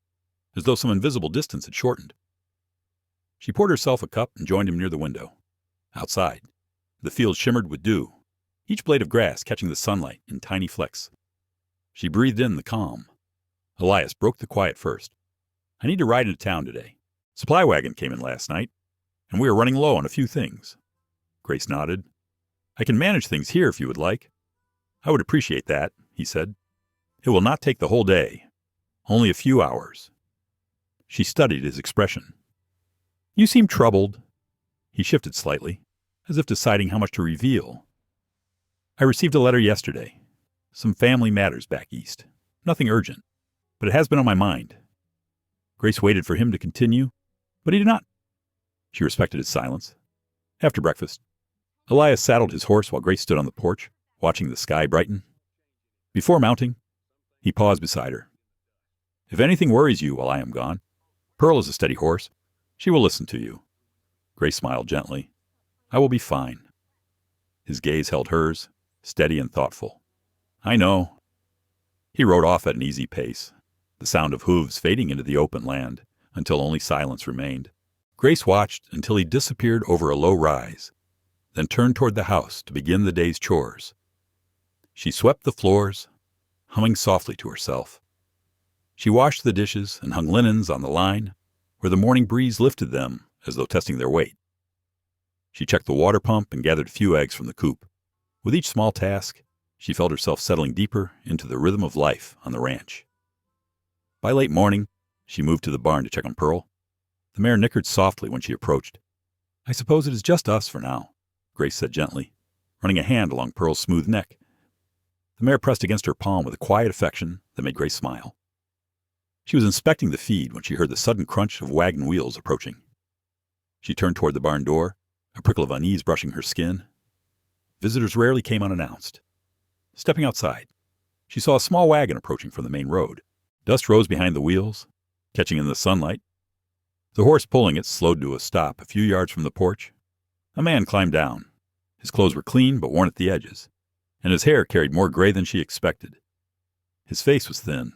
as though some invisible distance had shortened. She poured herself a cup and joined him near the window. Outside, the field shimmered with dew, each blade of grass catching the sunlight in tiny flecks. She breathed in the calm. Elias broke the quiet first. "I need to ride into town today. Supply wagon came in last night, and we are running low on a few things." Grace nodded. "I can manage things here if you would like." "I would appreciate that," he said. "It will not take the whole day. Only a few hours." She studied his expression. "You seem troubled." He shifted slightly, as if deciding how much to reveal. "I received a letter yesterday. Some family matters back east. Nothing urgent, but it has been on my mind." Grace waited for him to continue, but he did not. She respected his silence. After breakfast, Elias saddled his horse while Grace stood on the porch, watching the sky brighten. Before mounting, he paused beside her. "If anything worries you while I am gone, Pearl is a steady horse. She will listen to you." Grace smiled gently. "I will be fine." His gaze held hers, steady and thoughtful. "I know." He rode off at an easy pace, the sound of hooves fading into the open land until only silence remained. Grace watched until he disappeared over a low rise, then turned toward the house to begin the day's chores. She swept the floors, humming softly to herself. She washed the dishes and hung linens on the line where the morning breeze lifted them as though testing their weight. She checked the water pump and gathered a few eggs from the coop. With each small task, she felt herself settling deeper into the rhythm of life on the ranch. By late morning, she moved to the barn to check on Pearl. The mare nickered softly when she approached. "I suppose it is just us for now," Grace said gently, running a hand along Pearl's smooth neck. The mare pressed against her palm with a quiet affection that made Grace smile. She was inspecting the feed when she heard the sudden crunch of wagon wheels approaching. She turned toward the barn door, a prickle of unease brushing her skin. Visitors rarely came unannounced. Stepping outside, she saw a small wagon approaching from the main road. Dust rose behind the wheels, catching in the sunlight. The horse pulling it slowed to a stop a few yards from the porch. A man climbed down. His clothes were clean but worn at the edges, and his hair carried more gray than she expected. His face was thin,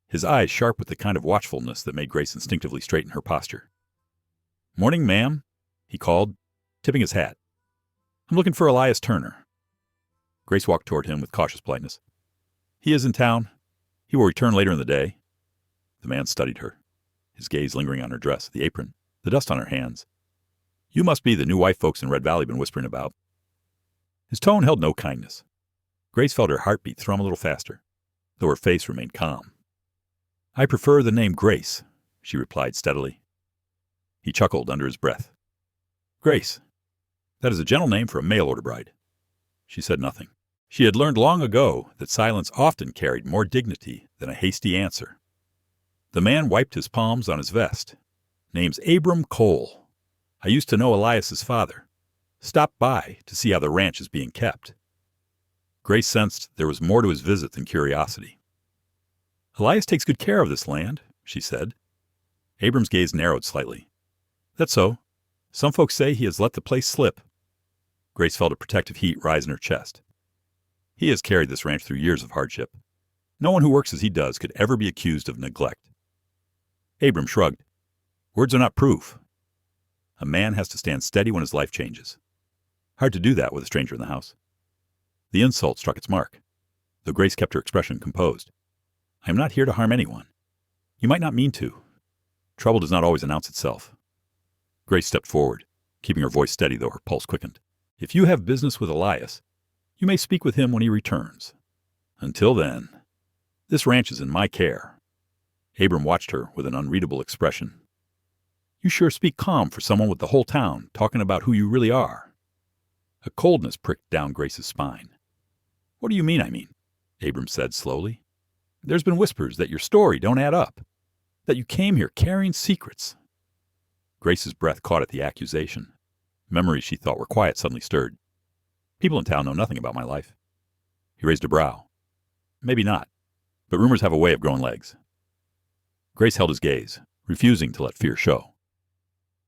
his eyes sharp with the kind of watchfulness that made Grace instinctively straighten her posture. "Morning, ma'am," he called, tipping his hat. "I'm looking for Elias Turner." Grace walked toward him with cautious politeness. "He is in town. He will return later in the day." The man studied her, his gaze lingering on her dress, the apron, the dust on her hands. "You must be the new wife folks in Red Valley been whispering about." His tone held no kindness. Grace felt her heartbeat thrum a little faster, though her face remained calm. "I prefer the name Grace," she replied steadily. He chuckled under his breath. "Grace, that is a gentle name for a mail-order bride." She said nothing. She had learned long ago that silence often carried more dignity than a hasty answer. The man wiped his palms on his vest. "Name's Abram Cole. I used to know Elias's father. Stopped by to see how the ranch is being kept." Grace sensed there was more to his visit than curiosity. "Elias takes good care of this land," she said. Abram's gaze narrowed slightly. "That's so. Some folks say he has let the place slip." Grace felt a protective heat rise in her chest. "He has carried this ranch through years of hardship. No one who works as he does could ever be accused of neglect." Abram shrugged. "Words are not proof. A man has to stand steady when his life changes. Hard to do that with a stranger in the house." The insult struck its mark, though Grace kept her expression composed. "I am not here to harm anyone. You might not mean to. Trouble does not always announce itself." Grace stepped forward, keeping her voice steady though her pulse quickened. "If you have business with Elias, you may speak with him when he returns. Until then, this ranch is in my care." Abram watched her with an unreadable expression. "You sure speak calm for someone with the whole town talking about who you really are." A coldness pricked down Grace's spine. "What do you mean, I mean?" Abram said slowly. "There's been whispers that your story don't add up, that you came here carrying secrets." Grace's breath caught at the accusation. Memories she thought were quiet suddenly stirred. "People in town know nothing about my life." He raised a brow. "Maybe not, but rumors have a way of growing legs." Grace held his gaze, refusing to let fear show.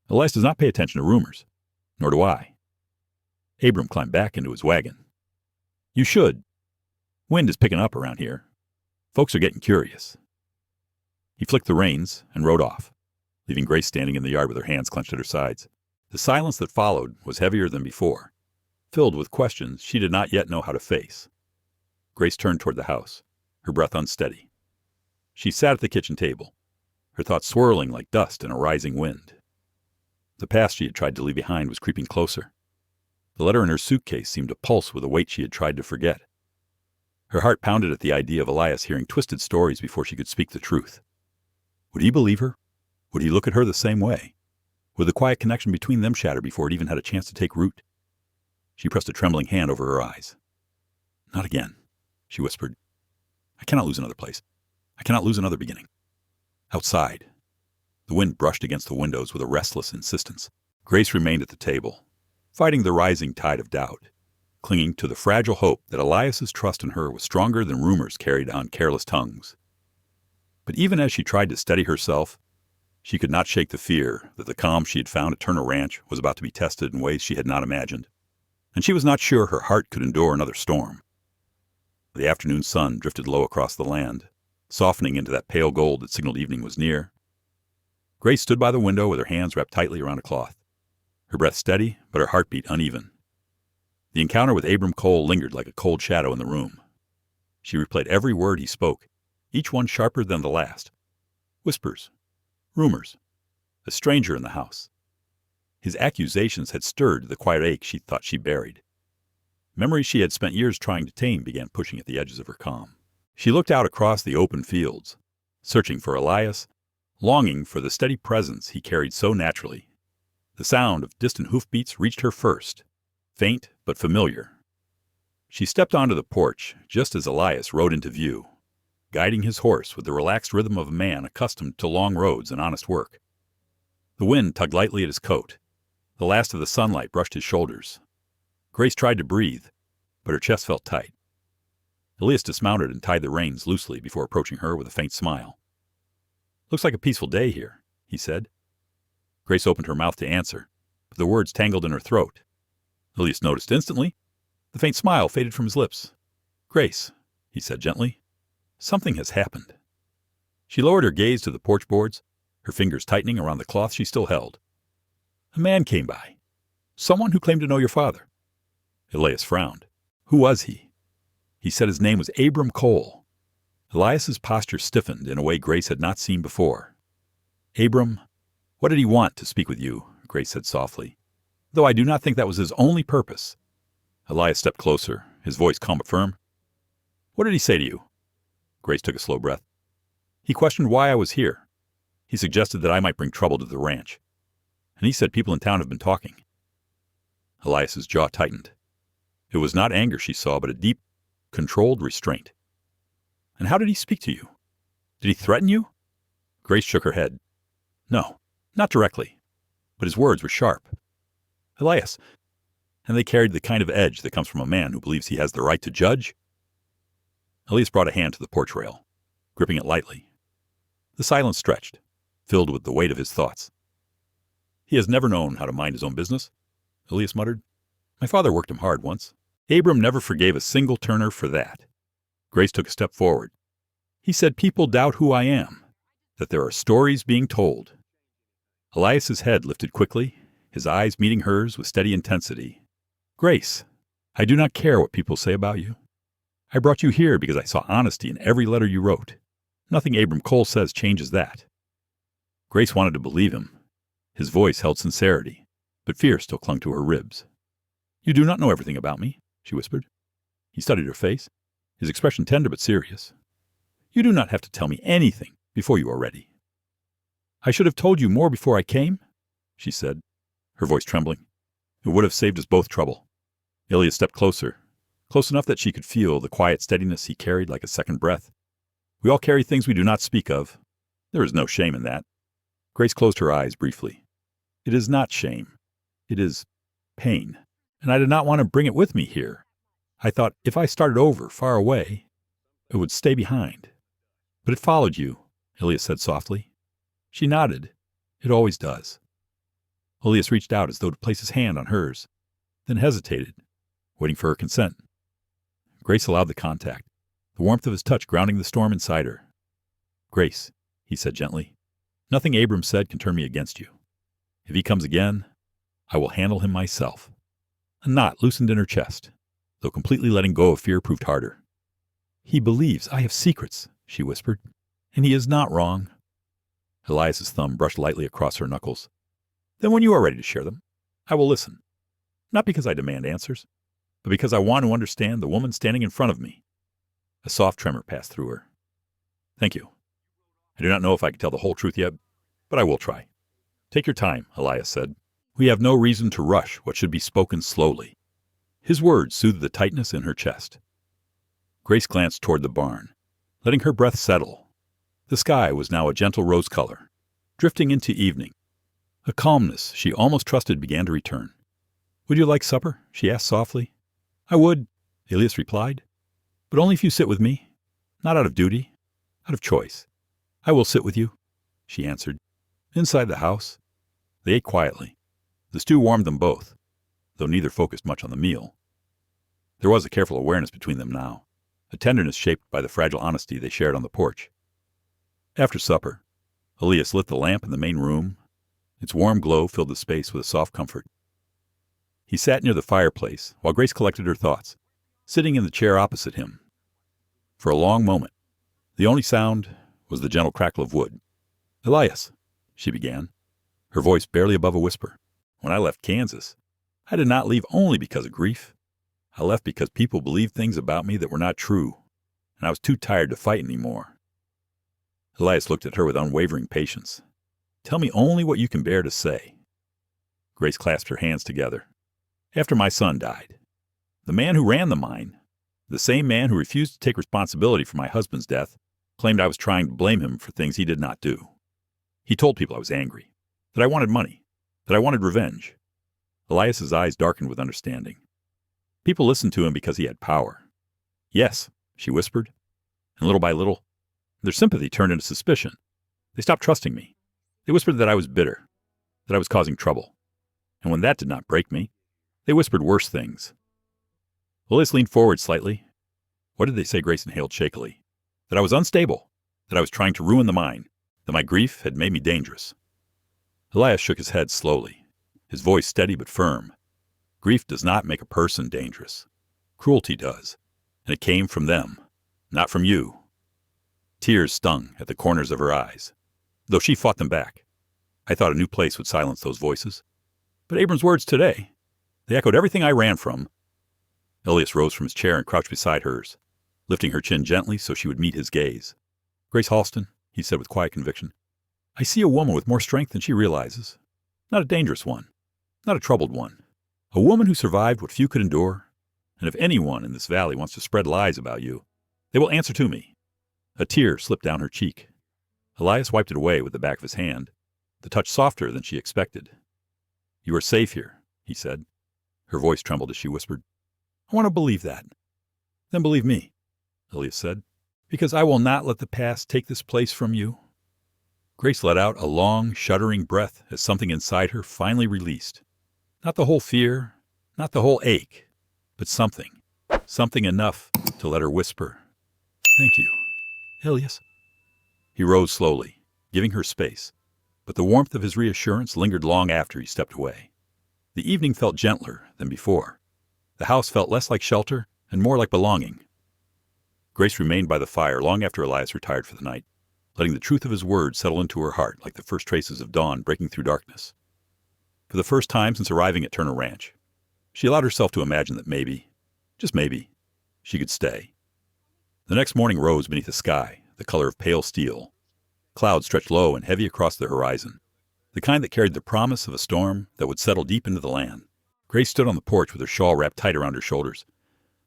"Elias does not pay attention to rumors, nor do I." Abram climbed back into his wagon. "You should. Wind is picking up around here. Folks are getting curious." He flicked the reins and rode off, leaving Grace standing in the yard with her hands clenched at her sides. The silence that followed was heavier than before, filled with questions she did not yet know how to face. Grace turned toward the house, her breath unsteady. She sat at the kitchen table, her thoughts swirling like dust in a rising wind. The past she had tried to leave behind was creeping closer. The letter in her suitcase seemed to pulse with a weight she had tried to forget. Her heart pounded at the idea of Elias hearing twisted stories before she could speak the truth. Would he believe her? Would he look at her the same way? Would the quiet connection between them shatter before it even had a chance to take root? She pressed a trembling hand over her eyes. "Not again," she whispered. "I cannot lose another place. I cannot lose another beginning." Outside, the wind brushed against the windows with a restless insistence. Grace remained at the table, fighting the rising tide of doubt, clinging to the fragile hope that Elias's trust in her was stronger than rumors carried on careless tongues. But even as she tried to steady herself, she could not shake the fear that the calm she had found at Turner Ranch was about to be tested in ways she had not imagined, and she was not sure her heart could endure another storm. The afternoon sun drifted low across the land, softening into that pale gold that signaled evening was near. Grace stood by the window with her hands wrapped tightly around a cloth, her breath steady but her heartbeat uneven. The encounter with Abram Cole lingered like a cold shadow in the room. She replayed every word he spoke, each one sharper than the last. Whispers, rumors, a stranger in the house. His accusations had stirred the quiet ache she thought she buried. Memories she had spent years trying to tame began pushing at the edges of her calm. She looked out across the open fields, searching for Elias, longing for the steady presence he carried so naturally. The sound of distant hoofbeats reached her first, faint but familiar. She stepped onto the porch just as Elias rode into view. guiding his horse with the relaxed rhythm of a man accustomed to long roads and honest work. The wind tugged lightly at his coat. The last of the sunlight brushed his shoulders. Grace tried to breathe, but her chest felt tight. Elias dismounted and tied the reins loosely before approaching her with a faint smile. "Looks like a peaceful day here," he said. Grace opened her mouth to answer, but the words tangled in her throat. Elias noticed instantly. The faint smile faded from his lips. "Grace," he said gently, "something has happened." She lowered her gaze to the porch boards, her fingers tightening around the cloth she still held. "A man came by. Someone who claimed to know your father." Elias frowned. "Who was he?" "He said his name was Abram Cole." Elias's posture stiffened in a way Grace had not seen before. "Abram, what did he want to speak with you?" Grace said softly, "though I do not think that was his only purpose." Elias stepped closer, his voice calm but firm. "What did he say to you?" Grace took a slow breath. "He questioned why I was here. He suggested that I might bring trouble to the ranch. And he said people in town have been talking." Elias's jaw tightened. It was not anger she saw, but a deep, controlled restraint. "And how did he speak to you? Did he threaten you?" Grace shook her head. "No, not directly. But his words were sharp. Elias, and they carried the kind of edge that comes from a man who believes he has the right to judge." Elias brought a hand to the porch rail, gripping it lightly. The silence stretched, filled with the weight of his thoughts. "He has never known how to mind his own business," Elias muttered. "My father worked him hard once. Abram never forgave a single Turner for that." Grace took a step forward. "He said people doubt who I am, that there are stories being told." Elias's head lifted quickly, his eyes meeting hers with steady intensity. "Grace, I do not care what people say about you. I brought you here because I saw honesty in every letter you wrote. Nothing Abram Cole says changes that." Grace wanted to believe him. His voice held sincerity, but fear still clung to her ribs. "You do not know everything about me," she whispered. He studied her face, his expression tender but serious. "You do not have to tell me anything before you are ready." "I should have told you more before I came," she said, her voice trembling. "It would have saved us both trouble." Elias stepped closer, close enough that she could feel the quiet steadiness he carried like a second breath. "We all carry things we do not speak of. There is no shame in that." Grace closed her eyes briefly. "It is not shame. It is pain. And I did not want to bring it with me here. I thought if I started over, far away, it would stay behind." "But it followed you," Elias said softly. She nodded. "It always does." Elias reached out as though to place his hand on hers, then hesitated, waiting for her consent. Grace allowed the contact, the warmth of his touch grounding the storm inside her. "Grace," he said gently, "nothing Abram said can turn me against you. If he comes again, I will handle him myself." A knot loosened in her chest, though completely letting go of fear proved harder. "He believes I have secrets," she whispered, "and he is not wrong." Elias's thumb brushed lightly across her knuckles. "Then when you are ready to share them, I will listen. Not because I demand answers, but because I want to understand the woman standing in front of me." A soft tremor passed through her. "Thank you. I do not know if I can tell the whole truth yet, but I will try." "Take your time," Elias said. "We have no reason to rush what should be spoken slowly." His words soothed the tightness in her chest. Grace glanced toward the barn, letting her breath settle. The sky was now a gentle rose color, drifting into evening. A calmness she almost trusted began to return. "Would you like supper?" she asked softly. "I would," Elias replied, "but only if you sit with me. Not out of duty, out of choice." "I will sit with you," she answered. Inside the house, they ate quietly. The stew warmed them both, though neither focused much on the meal. There was a careful awareness between them now, a tenderness shaped by the fragile honesty they shared on the porch. After supper, Elias lit the lamp in the main room. Its warm glow filled the space with a soft comfort. He sat near the fireplace while Grace collected her thoughts, sitting in the chair opposite him. For a long moment, the only sound was the gentle crackle of wood. "Elias," she began, her voice barely above a whisper, "when I left Kansas, I did not leave only because of grief. I left because people believed things about me that were not true, and I was too tired to fight anymore." Elias looked at her with unwavering patience. "Tell me only what you can bear to say." Grace clasped her hands together. "After my son died, the man who ran the mine, the same man who refused to take responsibility for my husband's death, claimed I was trying to blame him for things he did not do. He told people I was angry, that I wanted money, that I wanted revenge. Elias's eyes darkened with understanding. People listened to him because he had power. Yes, she whispered, and little by little, their sympathy turned into suspicion. They stopped trusting me. They whispered that I was bitter, that I was causing trouble. And when that did not break me, they whispered worse things. Elias leaned forward slightly. What did they say? Grace inhaled shakily. That I was unstable, that I was trying to ruin the mind, that my grief had made me dangerous. Elias shook his head slowly, his voice steady but firm. Grief does not make a person dangerous. Cruelty does, and it came from them, not from you. Tears stung at the corners of her eyes, though she fought them back. I thought a new place would silence those voices. But Abram's words today, they echoed everything I ran from. Elias rose from his chair and crouched beside hers, lifting her chin gently so she would meet his gaze. Grace Halston, he said with quiet conviction, I see a woman with more strength than she realizes. Not a dangerous one, not a troubled one. A woman who survived what few could endure. And if anyone in this valley wants to spread lies about you, they will answer to me. A tear slipped down her cheek. Elias wiped it away with the back of his hand, the touch softer than she expected. You are safe here, he said. Her voice trembled as she whispered, I want to believe that. Then believe me, Elias said, because I will not let the past take this place from you. Grace let out a long, shuddering breath as something inside her finally released. Not the whole fear, not the whole ache, but something enough to let her whisper, Thank you, Elias. He rose slowly, giving her space, but the warmth of his reassurance lingered long after he stepped away. The evening felt gentler than before. The house felt less like shelter and more like belonging. Grace remained by the fire long after Elias retired for the night, letting the truth of his words settle into her heart like the first traces of dawn breaking through darkness. For the first time since arriving at Turner Ranch, she allowed herself to imagine that maybe, just maybe, she could stay. The next morning rose beneath a sky, the color of pale steel. Clouds stretched low and heavy across the horizon, the kind that carried the promise of a storm that would settle deep into the land. Grace stood on the porch with her shawl wrapped tight around her shoulders.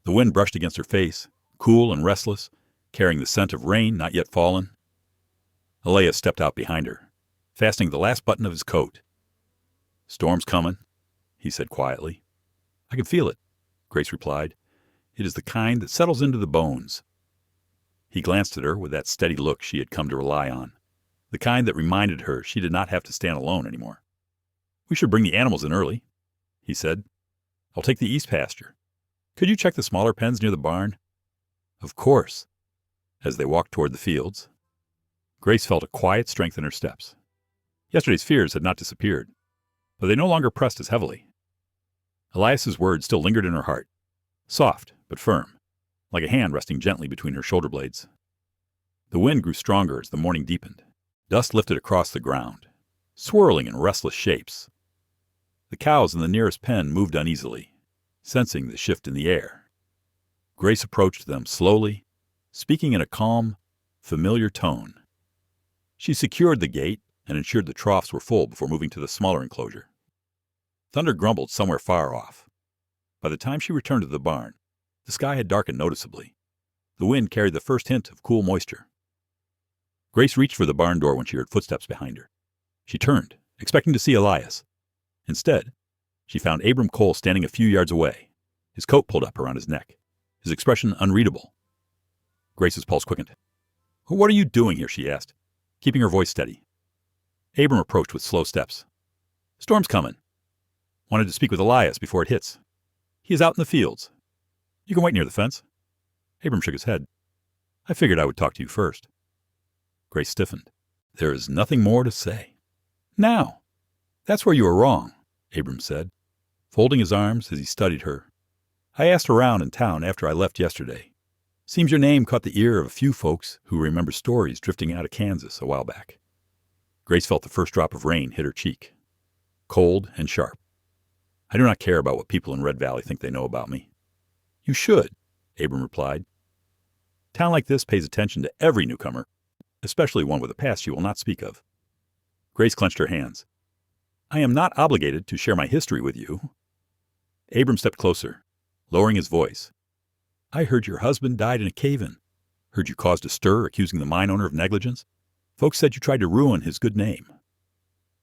The wind brushed against her face, cool and restless, carrying the scent of rain not yet fallen. Elias stepped out behind her, fastening the last button of his coat. Storm's coming, he said quietly. I can feel it, Grace replied. It is the kind that settles into the bones. He glanced at her with that steady look she had come to rely on, the kind that reminded her she did not have to stand alone anymore. We should bring the animals in early, he said. I'll take the east pasture. Could you check the smaller pens near the barn? Of course. As they walked toward the fields, Grace felt a quiet strength in her steps. Yesterday's fears had not disappeared, but they no longer pressed as heavily. Elias's words still lingered in her heart, soft but firm, like a hand resting gently between her shoulder blades. The wind grew stronger as the morning deepened. Dust lifted across the ground, swirling in restless shapes. The cows in the nearest pen moved uneasily, sensing the shift in the air. Grace approached them slowly, speaking in a calm, familiar tone. She secured the gate and ensured the troughs were full before moving to the smaller enclosure. Thunder grumbled somewhere far off. By the time she returned to the barn, the sky had darkened noticeably. The wind carried the first hint of cool moisture. Grace reached for the barn door when she heard footsteps behind her. She turned, expecting to see Elias. Instead, she found Abram Cole standing a few yards away, his coat pulled up around his neck, his expression unreadable. Grace's pulse quickened. What are you doing here? She asked, keeping her voice steady. Abram approached with slow steps. Storm's coming. Wanted to speak with Elias before it hits. He is out in the fields. You can wait near the fence. Abram shook his head. I figured I would talk to you first. Grace stiffened. There is nothing more to say. Now, that's where you are wrong, Abram said, folding his arms as he studied her. I asked around in town after I left yesterday. Seems your name caught the ear of a few folks who remember stories drifting out of Kansas a while back. Grace felt the first drop of rain hit her cheek, cold and sharp. I do not care about what people in Red Valley think they know about me. You should, Abram replied. A town like this pays attention to every newcomer, especially one with a past you will not speak of. Grace clenched her hands. I am not obligated to share my history with you. Abram stepped closer, lowering his voice. I heard your husband died in a cave-in. Heard you caused a stir accusing the mine owner of negligence. Folks said you tried to ruin his good name.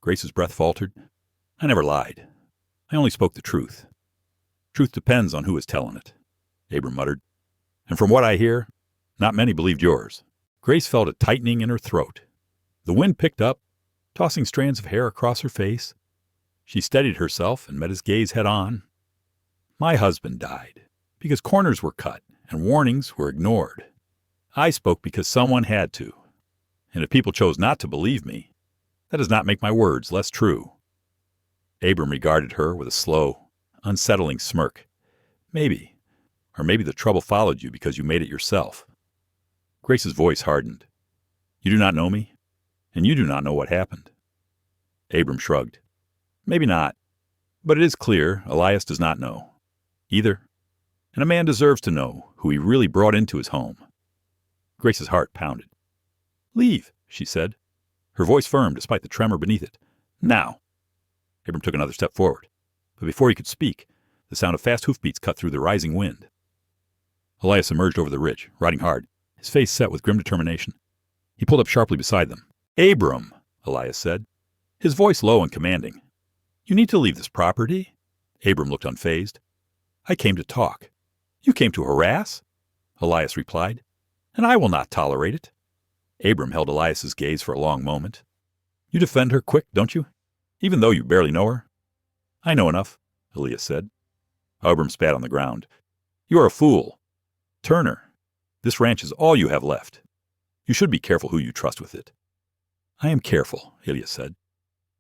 Grace's breath faltered. I never lied. I only spoke the truth. Truth depends on who is telling it, Abram muttered. And from what I hear, not many believed yours. Grace felt a tightening in her throat. The wind picked up, tossing strands of hair across her face. She steadied herself and met his gaze head on. My husband died because corners were cut and warnings were ignored. I spoke because someone had to. And if people chose not to believe me, that does not make my words less true. Abram regarded her with a slow, unsettling smirk. Maybe, or maybe the trouble followed you because you made it yourself. Grace's voice hardened. You do not know me, and you do not know what happened. Abram shrugged. Maybe not, but it is clear Elias does not know, either, and a man deserves to know who he really brought into his home. Grace's heart pounded. Leave, she said, her voice firm despite the tremor beneath it. Now. Abram took another step forward, but before he could speak, the sound of fast hoofbeats cut through the rising wind. Elias emerged over the ridge, riding hard, his face set with grim determination. He pulled up sharply beside them. Abram, Elias said, his voice low and commanding. You need to leave this property? Abram looked unfazed. I came to talk. You came to harass? Elias replied, and I will not tolerate it. Abram held Elias's gaze for a long moment. You defend her quick, don't you? Even though you barely know her? I know enough, Elias said. Abram spat on the ground. You are a fool. Turner, this ranch is all you have left. You should be careful who you trust with it. I am careful, Elias said,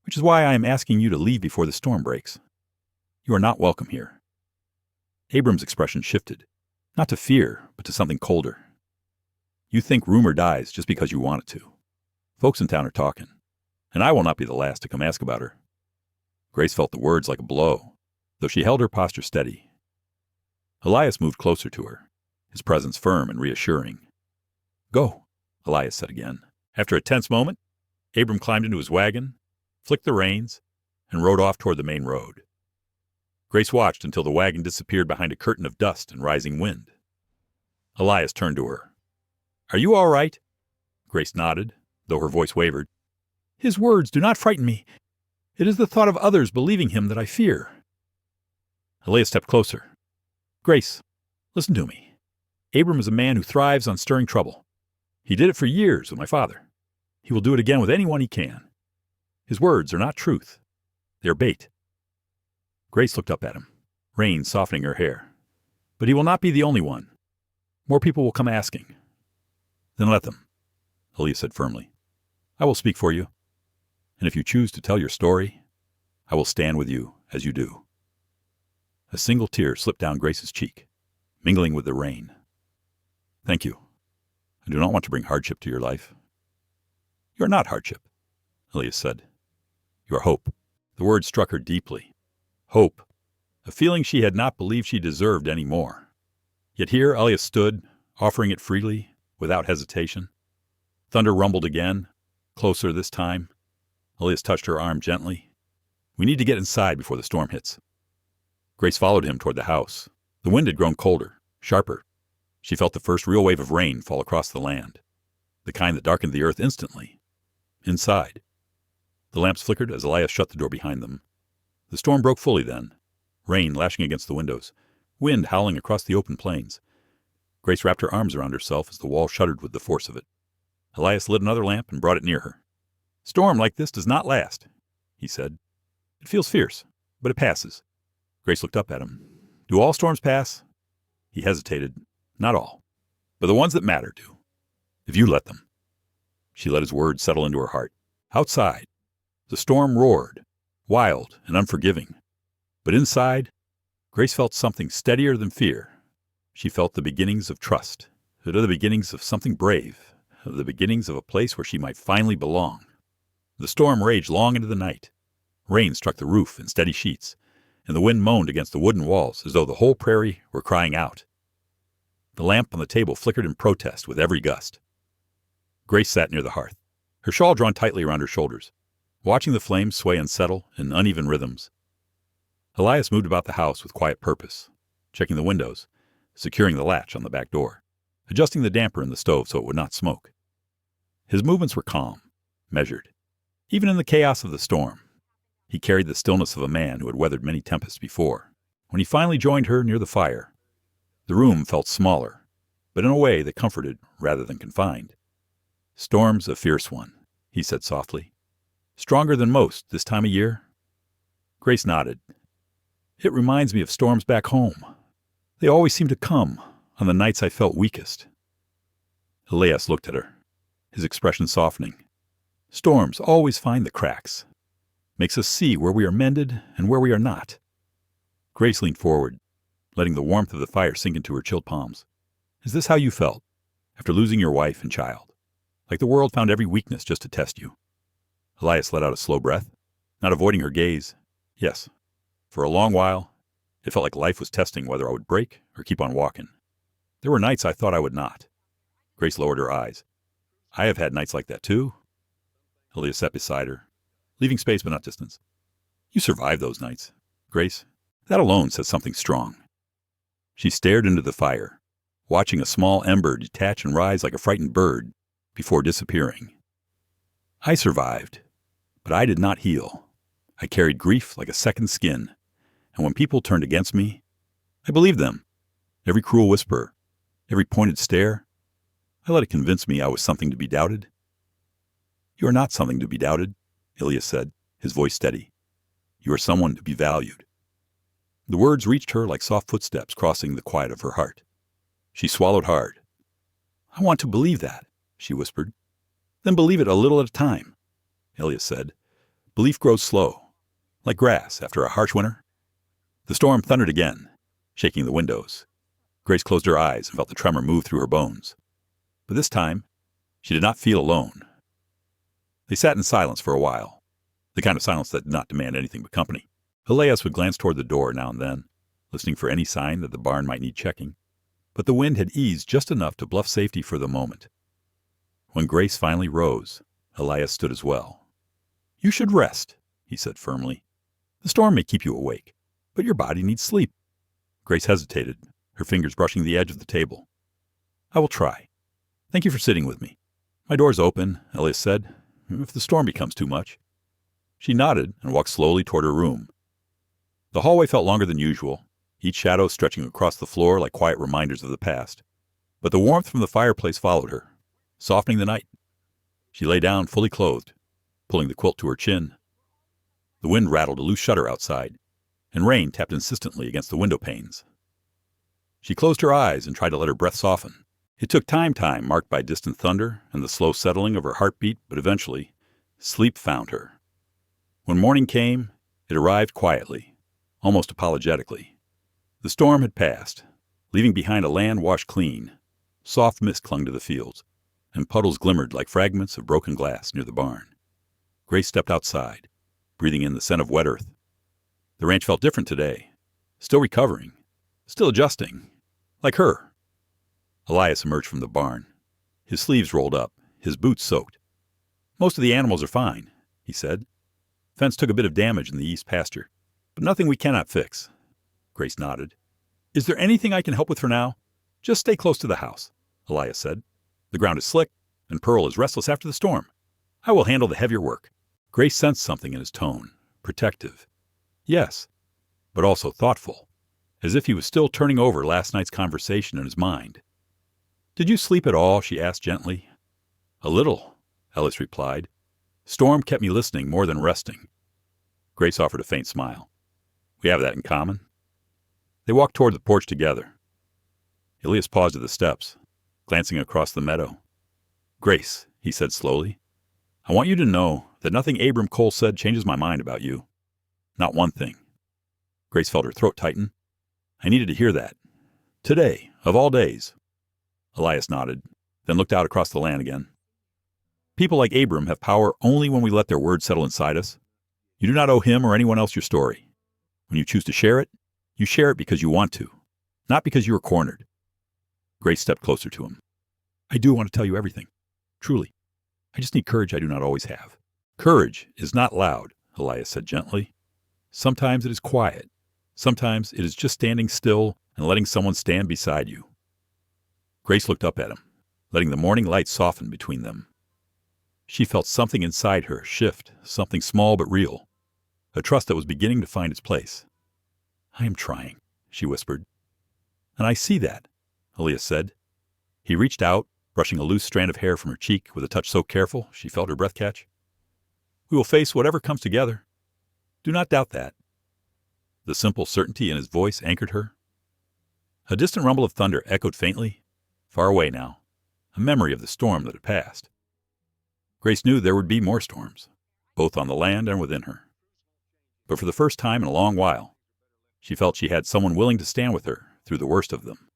which is why I am asking you to leave before the storm breaks. You are not welcome here. Abram's expression shifted, not to fear, but to something colder. You think rumor dies just because you want it to. Folks in town are talking, and I will not be the last to come ask about her. Grace felt the words like a blow, though she held her posture steady. Elias moved closer to her, his presence firm and reassuring. Go, Elias said again. After a tense moment, Abram climbed into his wagon, flicked the reins, and rode off toward the main road. Grace watched until the wagon disappeared behind a curtain of dust and rising wind. Elias turned to her. Are you all right? Grace nodded, though her voice wavered. His words do not frighten me. It is the thought of others believing him that I fear. Elias stepped closer. Grace, listen to me. Abram is a man who thrives on stirring trouble. He did it for years with my father. He will do it again with anyone he can. His words are not truth. They are bait. Grace looked up at him, rain softening her hair. But he will not be the only one. More people will come asking. Then let them, Elias said firmly. I will speak for you. And if you choose to tell your story, I will stand with you as you do. A single tear slipped down Grace's cheek, mingling with the rain. Thank you. I do not want to bring hardship to your life. You are not hardship, Elias said. You are hope. The word struck her deeply. Hope, a feeling she had not believed she deserved any more. Yet here Elias stood, offering it freely, without hesitation. Thunder rumbled again, closer this time. Elias touched her arm gently. We need to get inside before the storm hits. Grace followed him toward the house. The wind had grown colder, sharper. She felt the first real wave of rain fall across the land, the kind that darkened the earth instantly. Inside. The lamps flickered as Elias shut the door behind them. The storm broke fully then, rain lashing against the windows, wind howling across the open plains. Grace wrapped her arms around herself as the wall shuddered with the force of it. Elias lit another lamp and brought it near her. Storm like this does not last, he said. It feels fierce, but it passes. Grace looked up at him. Do all storms pass? He hesitated. Not all, but the ones that matter do, if you let them. She let his words settle into her heart. Outside, the storm roared, wild and unforgiving. But inside, Grace felt something steadier than fear. She felt the beginnings of trust, the beginnings of something brave, the beginnings of a place where she might finally belong. The storm raged long into the night. Rain struck the roof in steady sheets, and the wind moaned against the wooden walls as though the whole prairie were crying out. The lamp on the table flickered in protest with every gust. Grace sat near the hearth, her shawl drawn tightly around her shoulders, watching the flames sway and settle in uneven rhythms. Elias moved about the house with quiet purpose, checking the windows, securing the latch on the back door. adjusting the damper in the stove so it would not smoke. His movements were calm, measured. Even in the chaos of the storm, he carried the stillness of a man who had weathered many tempests before. When he finally joined her near the fire, the room felt smaller, but in a way that comforted rather than confined. "Storm's a fierce one," he said softly. "Stronger than most this time of year?" Grace nodded. "It reminds me of storms back home. They always seem to come on the nights I felt weakest." Elias looked at her, his expression softening. "Storms always find the cracks. Makes us see where we are mended and where we are not." Grace leaned forward, letting the warmth of the fire sink into her chilled palms. "Is this how you felt, after losing your wife and child? Like the world found every weakness just to test you?" Elias let out a slow breath, not avoiding her gaze. "Yes. For a long while, it felt like life was testing whether I would break or keep on walking. There were nights I thought I would not." Grace lowered her eyes. "I have had nights like that too." Elias sat beside her, leaving space but not distance. "You survived those nights, Grace. That alone says something strong." She stared into the fire, watching a small ember detach and rise like a frightened bird before disappearing. "I survived, but I did not heal. I carried grief like a second skin, and when people turned against me, I believed them. Every cruel whisper, every pointed stare, I let it convince me I was something to be doubted." "You are not something to be doubted," Elias said, his voice steady. "You are someone to be valued." The words reached her like soft footsteps crossing the quiet of her heart. She swallowed hard. "I want to believe that," she whispered. "Then believe it a little at a time," Elias said. "Belief grows slow, like grass after a harsh winter." The storm thundered again, shaking the windows. Grace closed her eyes and felt the tremor move through her bones. But this time, she did not feel alone. They sat in silence for a while, the kind of silence that did not demand anything but company. Elias would glance toward the door now and then, listening for any sign that the barn might need checking. But the wind had eased just enough to bluff safety for the moment. When Grace finally rose, Elias stood as well. "You should rest," he said firmly. "The storm may keep you awake, but your body needs sleep." Grace hesitated, her fingers brushing the edge of the table. "I will try. Thank you for sitting with me." "My door's open," Elias said, "if the storm becomes too much." She nodded and walked slowly toward her room. The hallway felt longer than usual, each shadow stretching across the floor like quiet reminders of the past. But the warmth from the fireplace followed her, softening the night. She lay down fully clothed, pulling the quilt to her chin. The wind rattled a loose shutter outside, and rain tapped insistently against the window panes. She closed her eyes and tried to let her breath soften. It took time marked by distant thunder and the slow settling of her heartbeat, but eventually, sleep found her. When morning came, it arrived quietly, almost apologetically. The storm had passed, leaving behind a land washed clean. Soft mist clung to the fields, and puddles glimmered like fragments of broken glass near the barn. Grace stepped outside, breathing in the scent of wet earth. The ranch felt different today, still recovering, still adjusting, like her. Elias emerged from the barn, his sleeves rolled up, his boots soaked. "Most of the animals are fine," he said. "Fence took a bit of damage in the east pasture, but nothing we cannot fix." Grace nodded. "Is there anything I can help with for now?" "Just stay close to the house," Elias said. "The ground is slick, and Pearl is restless after the storm. I will handle the heavier work." Grace sensed something in his tone, protective. Yes, but also thoughtful, as if he was still turning over last night's conversation in his mind. "Did you sleep at all?" she asked gently. "A little," Elias replied. "Storm kept me listening more than resting." Grace offered a faint smile. "We have that in common." They walked toward the porch together. Elias paused at the steps, glancing across the meadow. "Grace," he said slowly, "I want you to know that nothing Abram Cole said changes my mind about you. Not one thing." Grace felt her throat tighten. "I needed to hear that. Today, of all days." Elias nodded, then looked out across the land again. "People like Abram have power only when we let their words settle inside us. You do not owe him or anyone else your story. When you choose to share it, you share it because you want to, not because you are cornered." Grace stepped closer to him. "I do want to tell you everything. Truly. I just need courage I do not always have." "Courage is not loud," Elias said gently. "Sometimes it is quiet. Sometimes it is just standing still and letting someone stand beside you." Grace looked up at him, letting the morning light soften between them. She felt something inside her shift, something small but real, a trust that was beginning to find its place. "I am trying," she whispered. "And I see that," Elias said. He reached out, brushing a loose strand of hair from her cheek with a touch so careful she felt her breath catch. "We will face whatever comes together. Do not doubt that." The simple certainty in his voice anchored her. A distant rumble of thunder echoed faintly, far away now, a memory of the storm that had passed. Grace knew there would be more storms, both on the land and within her. But for the first time in a long while, she felt she had someone willing to stand with her through the worst of them.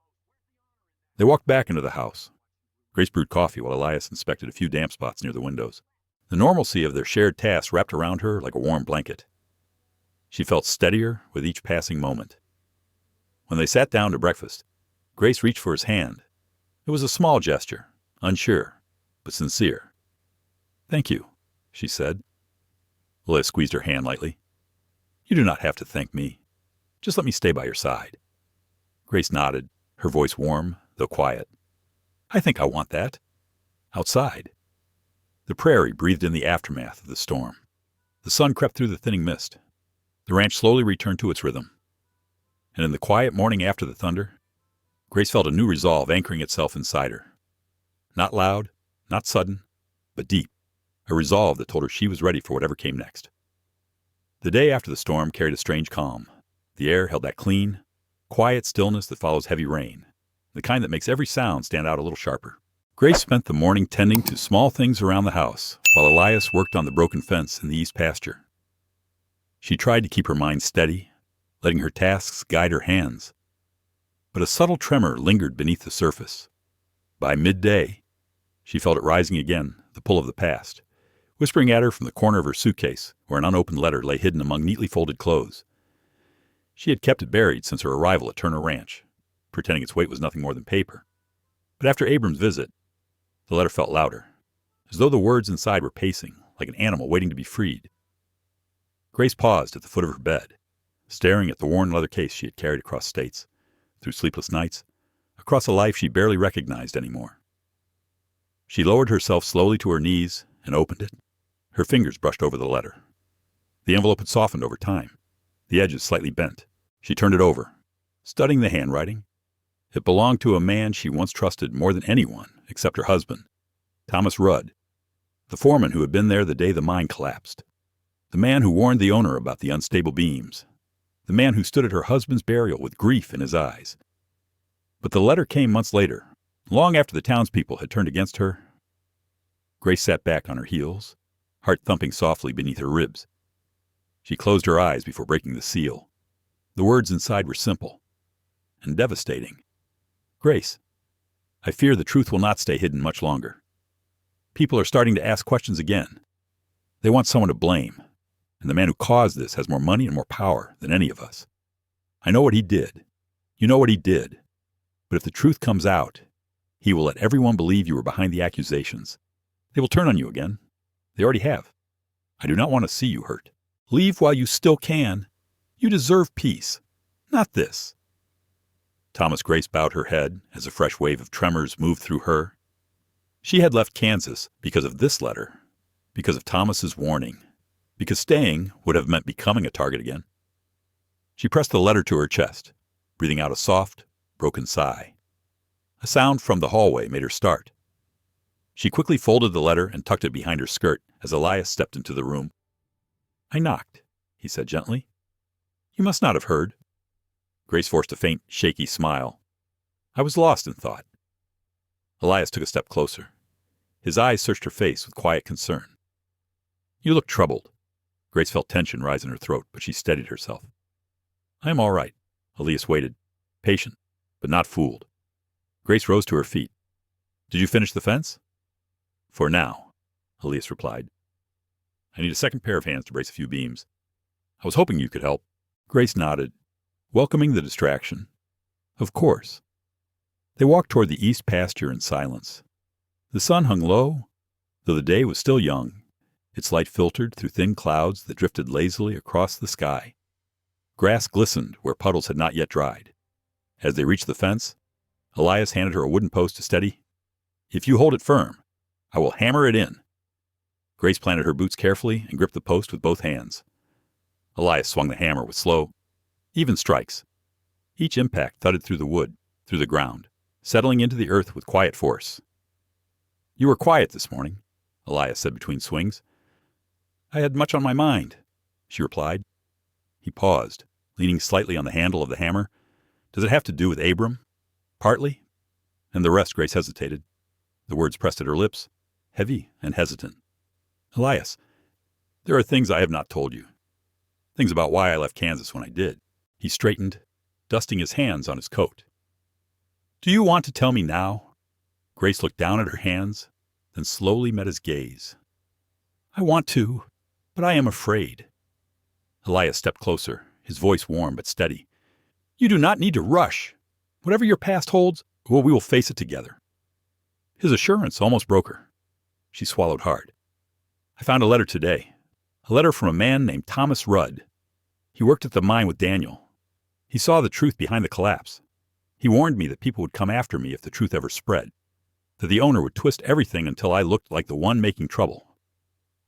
They walked back into the house. Grace brewed coffee while Elias inspected a few damp spots near the windows. The normalcy of their shared tasks wrapped around her like a warm blanket. She felt steadier with each passing moment. When they sat down to breakfast, Grace reached for his hand. It was a small gesture, unsure, but sincere. "Thank you," she said. Elias squeezed her hand lightly. "You do not have to thank me. Just let me stay by your side." Grace nodded, her voice warm, though quiet. "I think I want that. Outside." The prairie breathed in the aftermath of the storm. The sun crept through the thinning mist. The ranch slowly returned to its rhythm. And in the quiet morning after the thunder, Grace felt a new resolve anchoring itself inside her. Not loud, not sudden, but deep. A resolve that told her she was ready for whatever came next. The day after the storm carried a strange calm. The air held that clean, quiet stillness that follows heavy rain, the kind that makes every sound stand out a little sharper. Grace spent the morning tending to small things around the house, while Elias worked on the broken fence in the east pasture. She tried to keep her mind steady, letting her tasks guide her hands. But a subtle tremor lingered beneath the surface. By midday, she felt it rising again, the pull of the past, whispering at her from the corner of her suitcase, where an unopened letter lay hidden among neatly folded clothes. She had kept it buried since her arrival at Turner Ranch, pretending its weight was nothing more than paper. But after Abram's visit, the letter felt louder, as though the words inside were pacing, like an animal waiting to be freed. Grace paused at the foot of her bed, staring at the worn leather case she had carried across states, through sleepless nights, across a life she barely recognized anymore. She lowered herself slowly to her knees and opened it. Her fingers brushed over the letter. The envelope had softened over time, the edges slightly bent. She turned it over, studying the handwriting. It belonged to a man she once trusted more than anyone except her husband, Thomas Rudd, the foreman who had been there the day the mine collapsed, the man who warned the owner about the unstable beams, the man who stood at her husband's burial with grief in his eyes. But the letter came months later, long after the townspeople had turned against her. Grace sat back on her heels, heart thumping softly beneath her ribs. She closed her eyes before breaking the seal. The words inside were simple and devastating. "Grace, I fear the truth will not stay hidden much longer. People are starting to ask questions again. They want someone to blame, and the man who caused this has more money and more power than any of us. I know what he did. You know what he did. But if the truth comes out, he will let everyone believe you were behind the accusations. They will turn on you again. They already have. I do not want to see you hurt. Leave while you still can. You deserve peace, not this." Thomas Grace bowed her head as a fresh wave of tremors moved through her. She had left Kansas because of this letter, because of Thomas's warning, because staying would have meant becoming a target again. She pressed the letter to her chest, breathing out a soft, broken sigh. A sound from the hallway made her start. She quickly folded the letter and tucked it behind her skirt as Elias stepped into the room. "I knocked," he said gently. "You must not have heard." Grace forced a faint, shaky smile. "I was lost in thought." Elias took a step closer. His eyes searched her face with quiet concern. "You look troubled." Grace felt tension rise in her throat, but she steadied herself. "I am all right." Elias waited, patient, but not fooled. Grace rose to her feet. "Did you finish the fence?" "For now," Elias replied. "I need a second pair of hands to brace a few beams. I was hoping you could help." Grace nodded, welcoming the distraction. "Of course." They walked toward the east pasture in silence. The sun hung low, though the day was still young. Its light filtered through thin clouds that drifted lazily across the sky. Grass glistened where puddles had not yet dried. As they reached the fence, Elias handed her a wooden post to steady. "If you hold it firm, I will hammer it in." Grace planted her boots carefully and gripped the post with both hands. Elias swung the hammer with slow, even strikes. Each impact thudded through the wood, through the ground, settling into the earth with quiet force. "You were quiet this morning," Elias said between swings. "I had much on my mind," she replied. He paused, leaning slightly on the handle of the hammer. "Does it have to do with Abram?" "Partly." "And the rest?" Grace hesitated. The words pressed at her lips, heavy and hesitant. "Elias, there are things I have not told you. Things about why I left Kansas when I did." He straightened, dusting his hands on his coat. "Do you want to tell me now?" Grace looked down at her hands, then slowly met his gaze. "I want to, but I am afraid." Elias stepped closer, his voice warm but steady. "You do not need to rush. Whatever your past holds, well, we will face it together." His assurance almost broke her. She swallowed hard. "I found a letter today. A letter from a man named Thomas Rudd. He worked at the mine with Daniel. He saw the truth behind the collapse. He warned me that people would come after me if the truth ever spread, that the owner would twist everything until I looked like the one making trouble."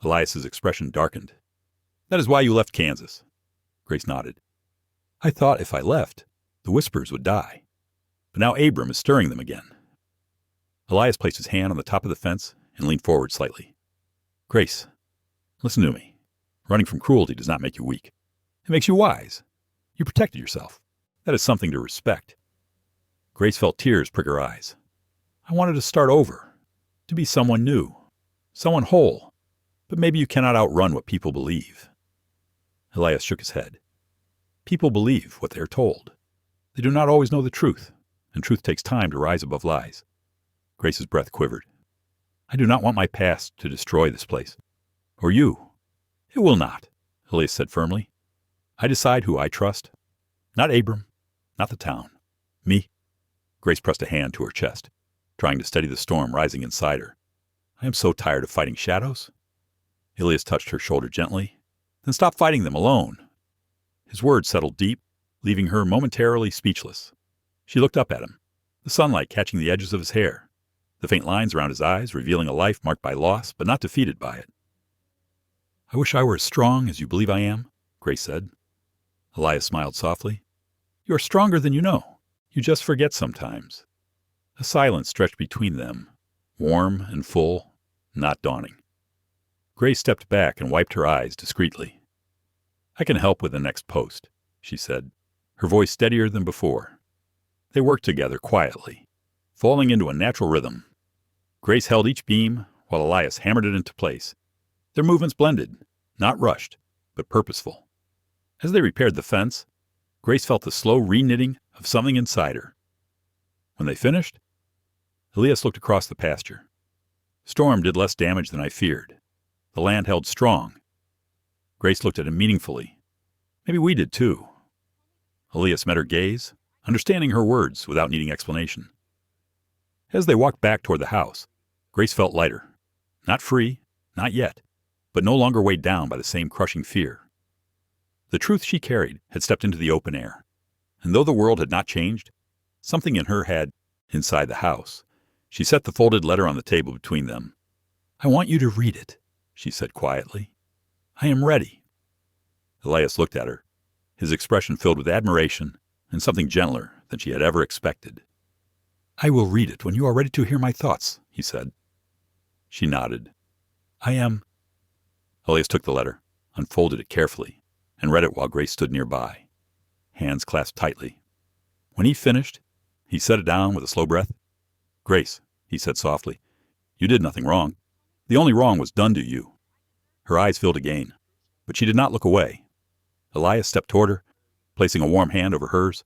Elias's expression darkened. "That is why you left Kansas." Grace nodded. "I thought if I left, the whispers would die. But now Abram is stirring them again." Elias placed his hand on the top of the fence and leaned forward slightly. "Grace, listen to me. Running from cruelty does not make you weak. It makes you wise. You protected yourself. That is something to respect." Grace felt tears prick her eyes. "I wanted to start over, to be someone new, someone whole. But maybe you cannot outrun what people believe." Elias shook his head. "People believe what they are told. They do not always know the truth, and truth takes time to rise above lies." Grace's breath quivered. "I do not want my past to destroy this place. Or you." "It will not," Elias said firmly. "I decide who I trust. Not Abram, not the town. Me." Grace pressed a hand to her chest, trying to steady the storm rising inside her. "I am so tired of fighting shadows." Elias touched her shoulder gently. "Then stop fighting them alone." His words settled deep, leaving her momentarily speechless. She looked up at him, the sunlight catching the edges of his hair, the faint lines around his eyes revealing a life marked by loss but not defeated by it. "I wish I were as strong as you believe I am," Grace said. Elias smiled softly. "You are stronger than you know. You just forget sometimes." A silence stretched between them, warm and full, not dawning. Grace stepped back and wiped her eyes discreetly. "I can help with the next post," she said, her voice steadier than before. They worked together quietly, falling into a natural rhythm. Grace held each beam while Elias hammered it into place. Their movements blended, not rushed, but purposeful. As they repaired the fence, Grace felt the slow re-knitting of something inside her. When they finished, Elias looked across the pasture. "Storm did less damage than I feared. The land held strong." Grace looked at him meaningfully. "Maybe we did too." Elias met her gaze, understanding her words without needing explanation. As they walked back toward the house, Grace felt lighter. Not free, not yet, but no longer weighed down by the same crushing fear. The truth she carried had stepped into the open air, and though the world had not changed, something in her had, inside the house. She set the folded letter on the table between them. "I want you to read it," she said quietly. "I am ready." Elias looked at her, his expression filled with admiration and something gentler than she had ever expected. "I will read it when you are ready to hear my thoughts," he said. She nodded. "I am—" Elias took the letter, unfolded it carefully, and read it while Grace stood nearby, hands clasped tightly. When he finished, he set it down with a slow breath. "Grace," he said softly, "you did nothing wrong. The only wrong was done to you." Her eyes filled again, but she did not look away. Elias stepped toward her, placing a warm hand over hers.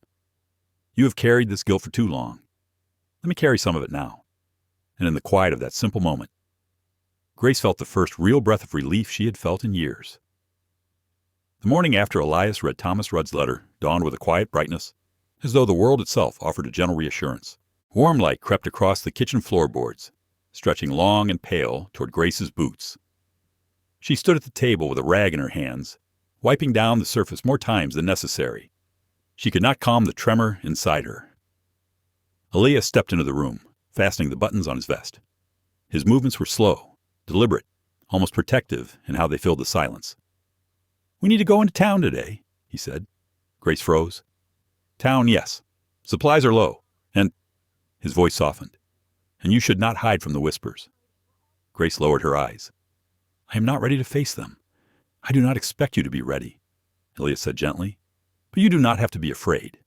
"You have carried this guilt for too long. Let me carry some of it now." And in the quiet of that simple moment, Grace felt the first real breath of relief she had felt in years. The morning after Elias read Thomas Rudd's letter dawned with a quiet brightness, as though the world itself offered a gentle reassurance. Warm light crept across the kitchen floorboards, stretching long and pale toward Grace's boots. She stood at the table with a rag in her hands, wiping down the surface more times than necessary. She could not calm the tremor inside her. Elias stepped into the room, fastening the buttons on his vest. His movements were slow, deliberate, almost protective in how they filled the silence. "We need to go into town today," he said. Grace froze. "Town, yes. Supplies are low, and—" His voice softened. "And you should not hide from the whispers." Grace lowered her eyes. "I am not ready to face them. I do not expect you to be ready," Elias said gently. "But you do not have to be afraid."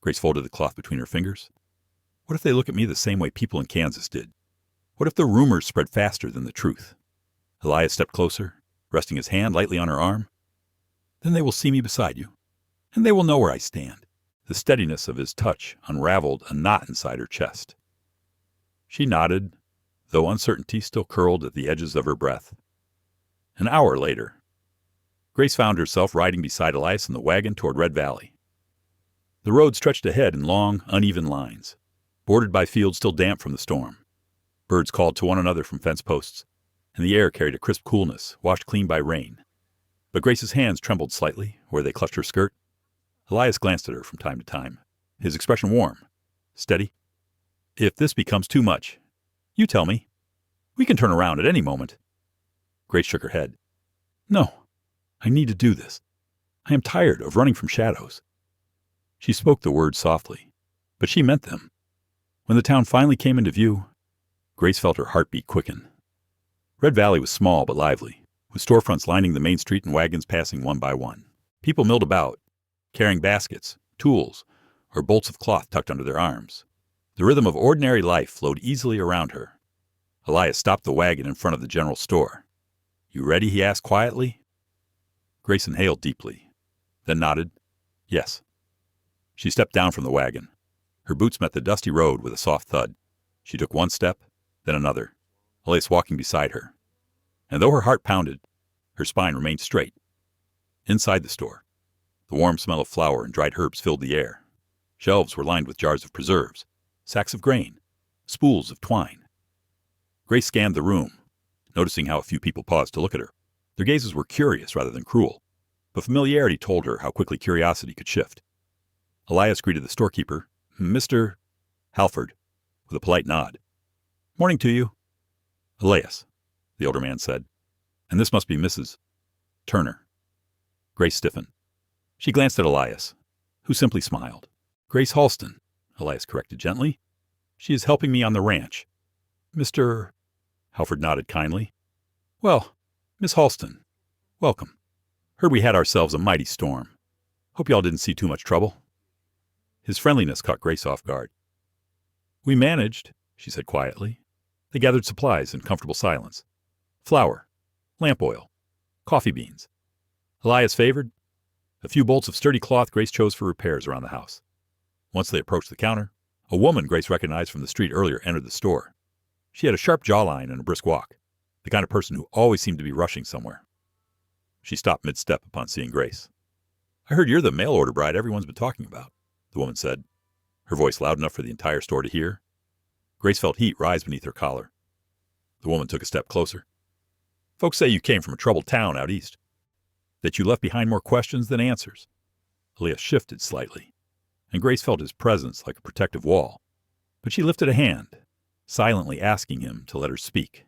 Grace folded the cloth between her fingers. "What if they look at me the same way people in Kansas did? What if the rumors spread faster than the truth?" Elias stepped closer, resting his hand lightly on her arm. "Then they will see me beside you, and they will know where I stand." The steadiness of his touch unraveled a knot inside her chest. She nodded, though uncertainty still curled at the edges of her breath. An hour later, Grace found herself riding beside Elias in the wagon toward Red Valley. The road stretched ahead in long, uneven lines, bordered by fields still damp from the storm. Birds called to one another from fence posts, and the air carried a crisp coolness, washed clean by rain. But Grace's hands trembled slightly where they clutched her skirt. Elias glanced at her from time to time, his expression warm, steady. "If this becomes too much, you tell me. We can turn around at any moment." Grace shook her head. "No, I need to do this. I am tired of running from shadows." She spoke the words softly, but she meant them. When the town finally came into view, Grace felt her heartbeat quicken. Red Valley was small but lively, with storefronts lining the main street and wagons passing one by one. People milled about, carrying baskets, tools, or bolts of cloth tucked under their arms. The rhythm of ordinary life flowed easily around her. Elias stopped the wagon in front of the general store. "You ready?" he asked quietly. Grace inhaled deeply, then nodded. "Yes." She stepped down from the wagon. Her boots met the dusty road with a soft thud. She took one step, then another, Elias walking beside her. And though her heart pounded, her spine remained straight. Inside the store, the warm smell of flour and dried herbs filled the air. Shelves were lined with jars of preserves, sacks of grain, spools of twine. Grace scanned the room, noticing how a few people paused to look at her. Their gazes were curious rather than cruel, but familiarity told her how quickly curiosity could shift. Elias greeted the storekeeper, "Mr. Halford," with a polite nod. "Morning to you." "Elias," the older man said, "and this must be Mrs. Turner." Grace stiffened. She glanced at Elias, who simply smiled. "Grace Halston," Elias corrected gently. "She is helping me on the ranch." "Mr. Halford nodded kindly. "Well, Miss Halston, welcome. Heard we had ourselves a mighty storm. Hope y'all didn't see too much trouble." His friendliness caught Grace off guard. "We managed," she said quietly. They gathered supplies in comfortable silence. Flour, lamp oil, coffee beans. Elias favored a few bolts of sturdy cloth Grace chose for repairs around the house. Once they approached the counter, a woman Grace recognized from the street earlier entered the store. She had a sharp jawline and a brisk walk, the kind of person who always seemed to be rushing somewhere. She stopped mid-step upon seeing Grace. "I heard you're the mail order bride everyone's been talking about," the woman said, her voice loud enough for the entire store to hear. Grace felt heat rise beneath her collar. The woman took a step closer. "Folks say you came from a troubled town out east, that you left behind more questions than answers." Elias shifted slightly, and Grace felt his presence like a protective wall. But she lifted a hand, silently asking him to let her speak.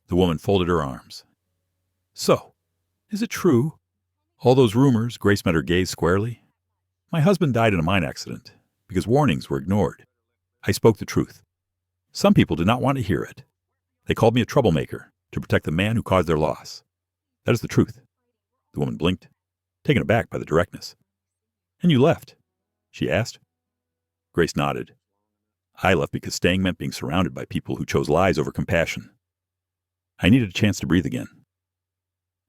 The woman folded her arms. "So, is it true? All those rumors?" Grace met her gaze squarely. "My husband died in a mine accident because warnings were ignored. I spoke the truth. Some people did not want to hear it. They called me a troublemaker to protect the man who caused their loss. That is the truth." The woman blinked, taken aback by the directness. "And you left?" she asked. Grace nodded. "I left because staying meant being surrounded by people who chose lies over compassion. I needed a chance to breathe again."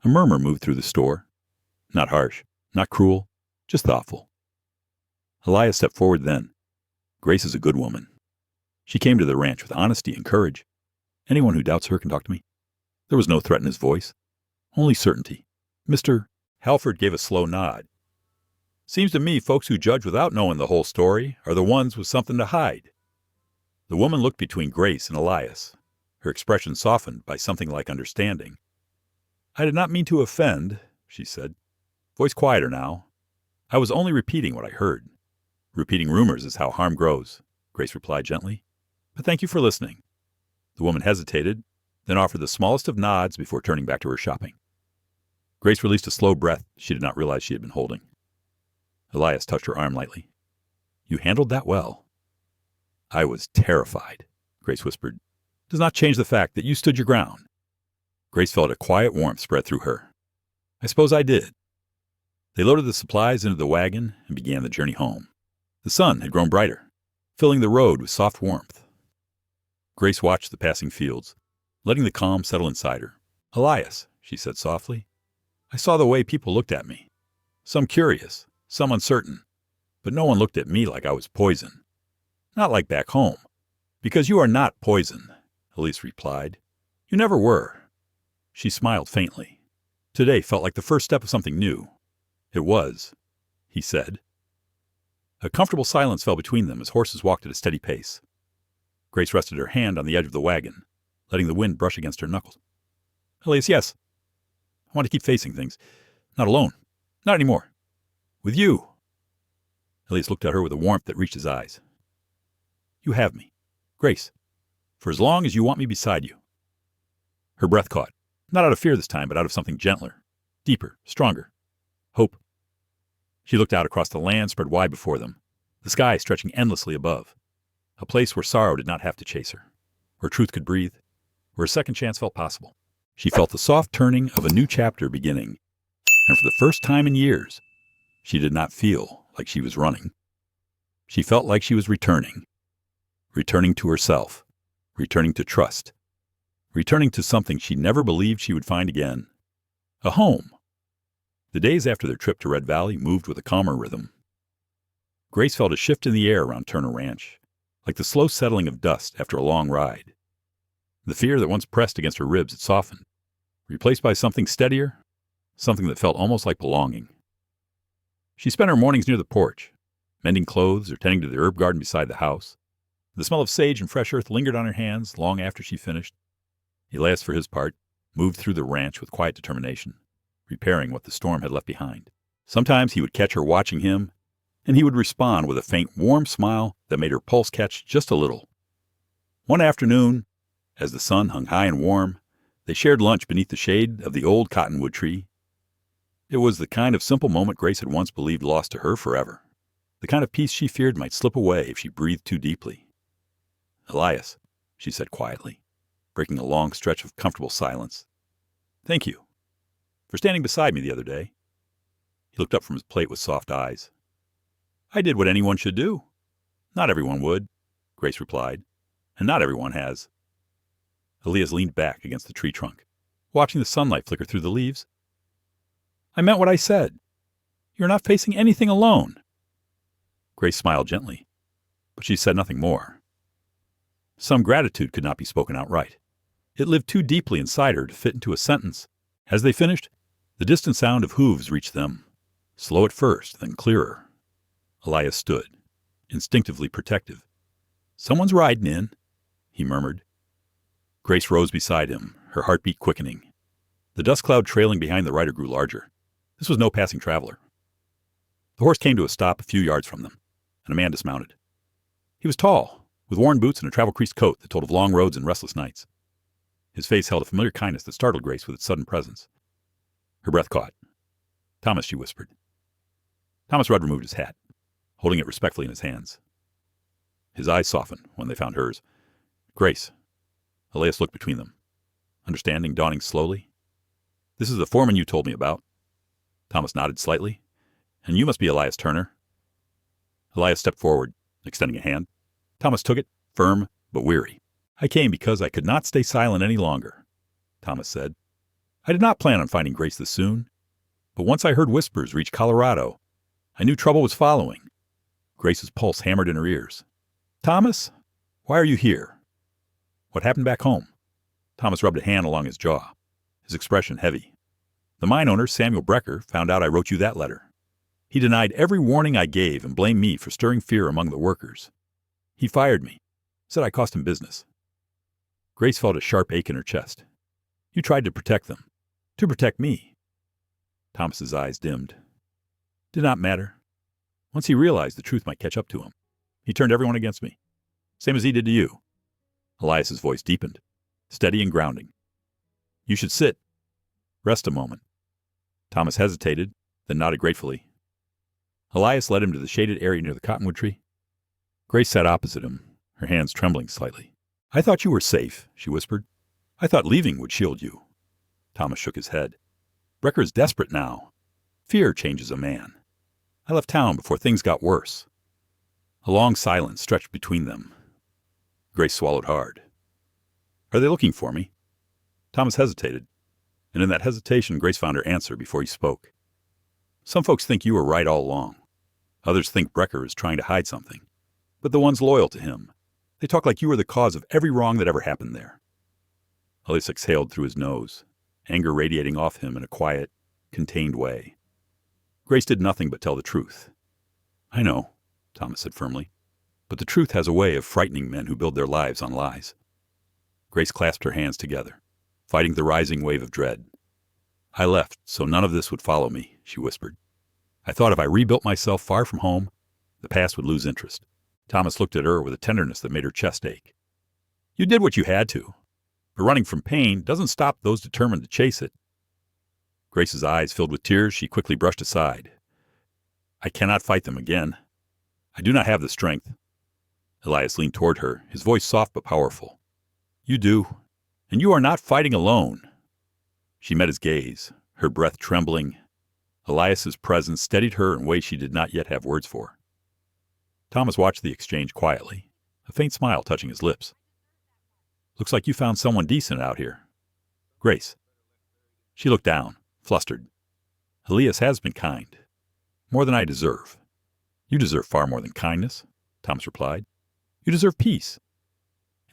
A murmur moved through the store. Not harsh, not cruel, just thoughtful. Elias stepped forward then. "Grace is a good woman. She came to the ranch with honesty and courage. Anyone who doubts her can talk to me." There was no threat in his voice, only certainty. "Mr. Halford gave a slow nod. "Seems to me folks who judge without knowing the whole story are the ones with something to hide." The woman looked between Grace and Elias, her expression softened by something like understanding. "I did not mean to offend," she said, voice quieter now. "I was only repeating what I heard. Repeating rumors is how harm grows. Grace replied gently. "But thank you for listening." The woman hesitated, then offered the smallest of nods before turning back to her shopping. Grace released a slow breath she did not realize she had been holding. Elias touched her arm lightly. "You handled that well." "I was terrified," Grace whispered. "Does not change the fact that you stood your ground." Grace felt a quiet warmth spread through her. "I suppose I did." They loaded the supplies into the wagon and began the journey home. The sun had grown brighter, filling the road with soft warmth. Grace watched the passing fields, letting the calm settle inside her. "Elias," she said softly, "I saw the way people looked at me. Some curious, some uncertain, but no one looked at me like I was poison. Not like back home. Because you are not poison," Elise replied. "You never were." She smiled faintly. Today felt like the first step of something new. "It was," he said. A comfortable silence fell between them as horses walked at a steady pace. Grace rested her hand on the edge of the wagon, letting the wind brush against her knuckles. "Elias, yes. I want to keep facing things. Not alone. Not anymore. With you." Elias looked at her with a warmth that reached his eyes. "You have me, Grace, for as long as you want me beside you." Her breath caught, not out of fear this time, but out of something gentler, deeper, stronger. Hope. She looked out across the land spread wide before them, the sky stretching endlessly above, a place where sorrow did not have to chase her, where truth could breathe, where a second chance felt possible. She felt the soft turning of a new chapter beginning, and for the first time in years, she did not feel like she was running. She felt like she was returning to herself, returning to trust, returning to something she never believed she would find again, a home. The days after their trip to Red Valley moved with a calmer rhythm. Grace felt a shift in the air around Turner Ranch, like the slow settling of dust after a long ride. The fear that once pressed against her ribs had softened, replaced by something steadier, something that felt almost like belonging. She spent her mornings near the porch, mending clothes or tending to the herb garden beside the house. The smell of sage and fresh earth lingered on her hands long after she finished. Elias, for his part, moved through the ranch with quiet determination, repairing what the storm had left behind. Sometimes he would catch her watching him, and he would respond with a faint, warm smile that made her pulse catch just a little. One afternoon, as the sun hung high and warm, they shared lunch beneath the shade of the old cottonwood tree. It was the kind of simple moment Grace had once believed lost to her forever, the kind of peace she feared might slip away if she breathed too deeply. "Elias," she said quietly, breaking a long stretch of comfortable silence. "Thank you for standing beside me the other day." He looked up from his plate with soft eyes. "I did what anyone should do." "Not everyone would," Grace replied, "and not everyone has." Elias leaned back against the tree trunk, watching the sunlight flicker through the leaves. "I meant what I said. You're not facing anything alone." Grace smiled gently, but she said nothing more. Some gratitude could not be spoken outright. It lived too deeply inside her to fit into a sentence. As they finished, the distant sound of hooves reached them, slow at first, then clearer. Elias stood, instinctively protective. "Someone's riding in," he murmured. Grace rose beside him, her heartbeat quickening. The dust cloud trailing behind the rider grew larger. This was no passing traveler. The horse came to a stop a few yards from them, and a man dismounted. He was tall, with worn boots and a travel-creased coat that told of long roads and restless nights. His face held a familiar kindness that startled Grace with its sudden presence. Her breath caught. "Thomas," she whispered. Thomas Rudd removed his hat, holding it respectfully in his hands. His eyes softened when they found hers. "Grace." Elias looked between them, understanding dawning slowly. "This is the foreman you told me about." Thomas nodded slightly. "And you must be Elias Turner." Elias stepped forward, extending a hand. Thomas took it, firm but weary. "I came because I could not stay silent any longer," Thomas said. "I did not plan on finding Grace this soon, but once I heard whispers reach Colorado, I knew trouble was following." Grace's pulse hammered in her ears. "Thomas, why are you here? What happened back home?" Thomas rubbed a hand along his jaw, his expression heavy. "The mine owner, Samuel Brecker, found out I wrote you that letter. He denied every warning I gave and blamed me for stirring fear among the workers. He fired me, said I cost him business." Grace felt a sharp ache in her chest. "You tried to protect them, to protect me." Thomas's eyes dimmed. "Did not matter. Once he realized the truth might catch up to him, he turned everyone against me. Same as he did to you. Elias's voice deepened, steady and grounding. You should sit. Rest a moment. Thomas hesitated, then nodded gratefully. Elias led him to the shaded area near the cottonwood tree. Grace sat opposite him, her hands trembling slightly. I thought you were safe, she whispered. I thought leaving would shield you. Thomas shook his head. Brecker is desperate now. Fear changes a man. I left town before things got worse. A long silence stretched between them. Grace swallowed hard. Are they looking for me? Thomas hesitated, and in that hesitation Grace found her answer before he spoke. Some folks think you were right all along. Others think Brecker is trying to hide something. But the ones loyal to him, they talk like you were the cause of every wrong that ever happened there. Elias exhaled through his nose, anger radiating off him in a quiet, contained way. Grace did nothing but tell the truth. I know, Thomas said firmly, but the truth has a way of frightening men who build their lives on lies. Grace clasped her hands together, fighting the rising wave of dread. I left so none of this would follow me, she whispered. I thought if I rebuilt myself far from home, the past would lose interest. Thomas looked at her with a tenderness that made her chest ache. You did what you had to, but running from pain doesn't stop those determined to chase it. Grace's eyes filled with tears she quickly brushed aside. I cannot fight them again. I do not have the strength. Elias leaned toward her, his voice soft but powerful. You do, and you are not fighting alone. She met his gaze, her breath trembling. Elias's presence steadied her in ways she did not yet have words for. Thomas watched the exchange quietly, a faint smile touching his lips. Looks like you found someone decent out here. Grace. She looked down, flustered. Elias has been kind. More than I deserve. You deserve far more than kindness, Thomas replied. You deserve peace.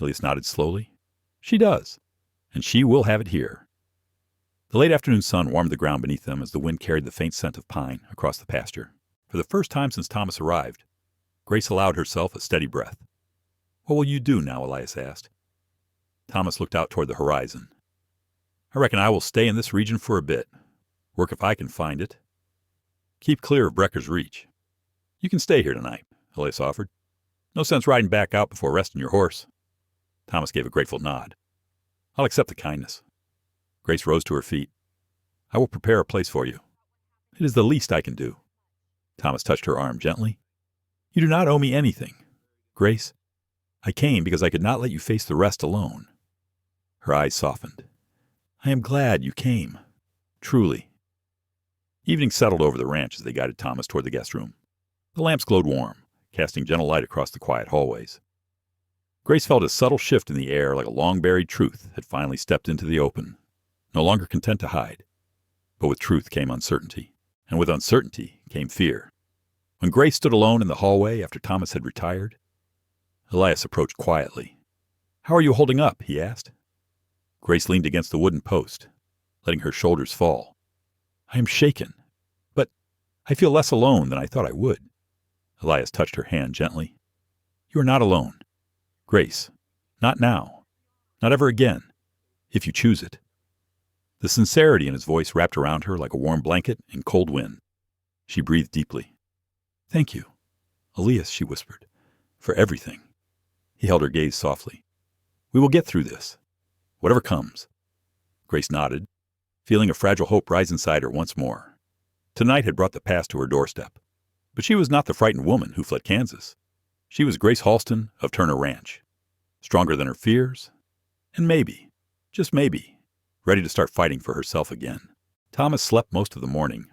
Elias nodded slowly. She does, and she will have it here. The late afternoon sun warmed the ground beneath them as the wind carried the faint scent of pine across the pasture. For the first time since Thomas arrived, Grace allowed herself a steady breath. What will you do now? Elias asked. Thomas looked out toward the horizon. I reckon I will stay in this region for a bit. Work if I can find it. Keep clear of Brecker's reach. You can stay here tonight, Elias offered. No sense riding back out before resting your horse. Thomas gave a grateful nod. I'll accept the kindness. Grace rose to her feet. I will prepare a place for you. It is the least I can do. Thomas touched her arm gently. You do not owe me anything. Grace, I came because I could not let you face the rest alone. Her eyes softened. I am glad you came. Truly. Evening settled over the ranch as they guided Thomas toward the guest room. The lamps glowed warm, casting gentle light across the quiet hallways. Grace felt a subtle shift in the air, like a long-buried truth had finally stepped into the open, no longer content to hide. But with truth came uncertainty, and with uncertainty came fear. When Grace stood alone in the hallway after Thomas had retired, Elias approached quietly. How are you holding up? He asked. Grace leaned against the wooden post, letting her shoulders fall. I am shaken, but I feel less alone than I thought I would. Elias touched her hand gently. You are not alone. Grace, not now, not ever again, if you choose it. The sincerity in his voice wrapped around her like a warm blanket in cold wind. She breathed deeply. Thank you, Elias, she whispered, for everything. He held her gaze softly. We will get through this, whatever comes. Grace nodded, feeling a fragile hope rise inside her once more. Tonight had brought the past to her doorstep, but she was not the frightened woman who fled Kansas. She was Grace Halston of Turner Ranch, stronger than her fears, and maybe, just maybe, ready to start fighting for herself again. Thomas slept most of the morning,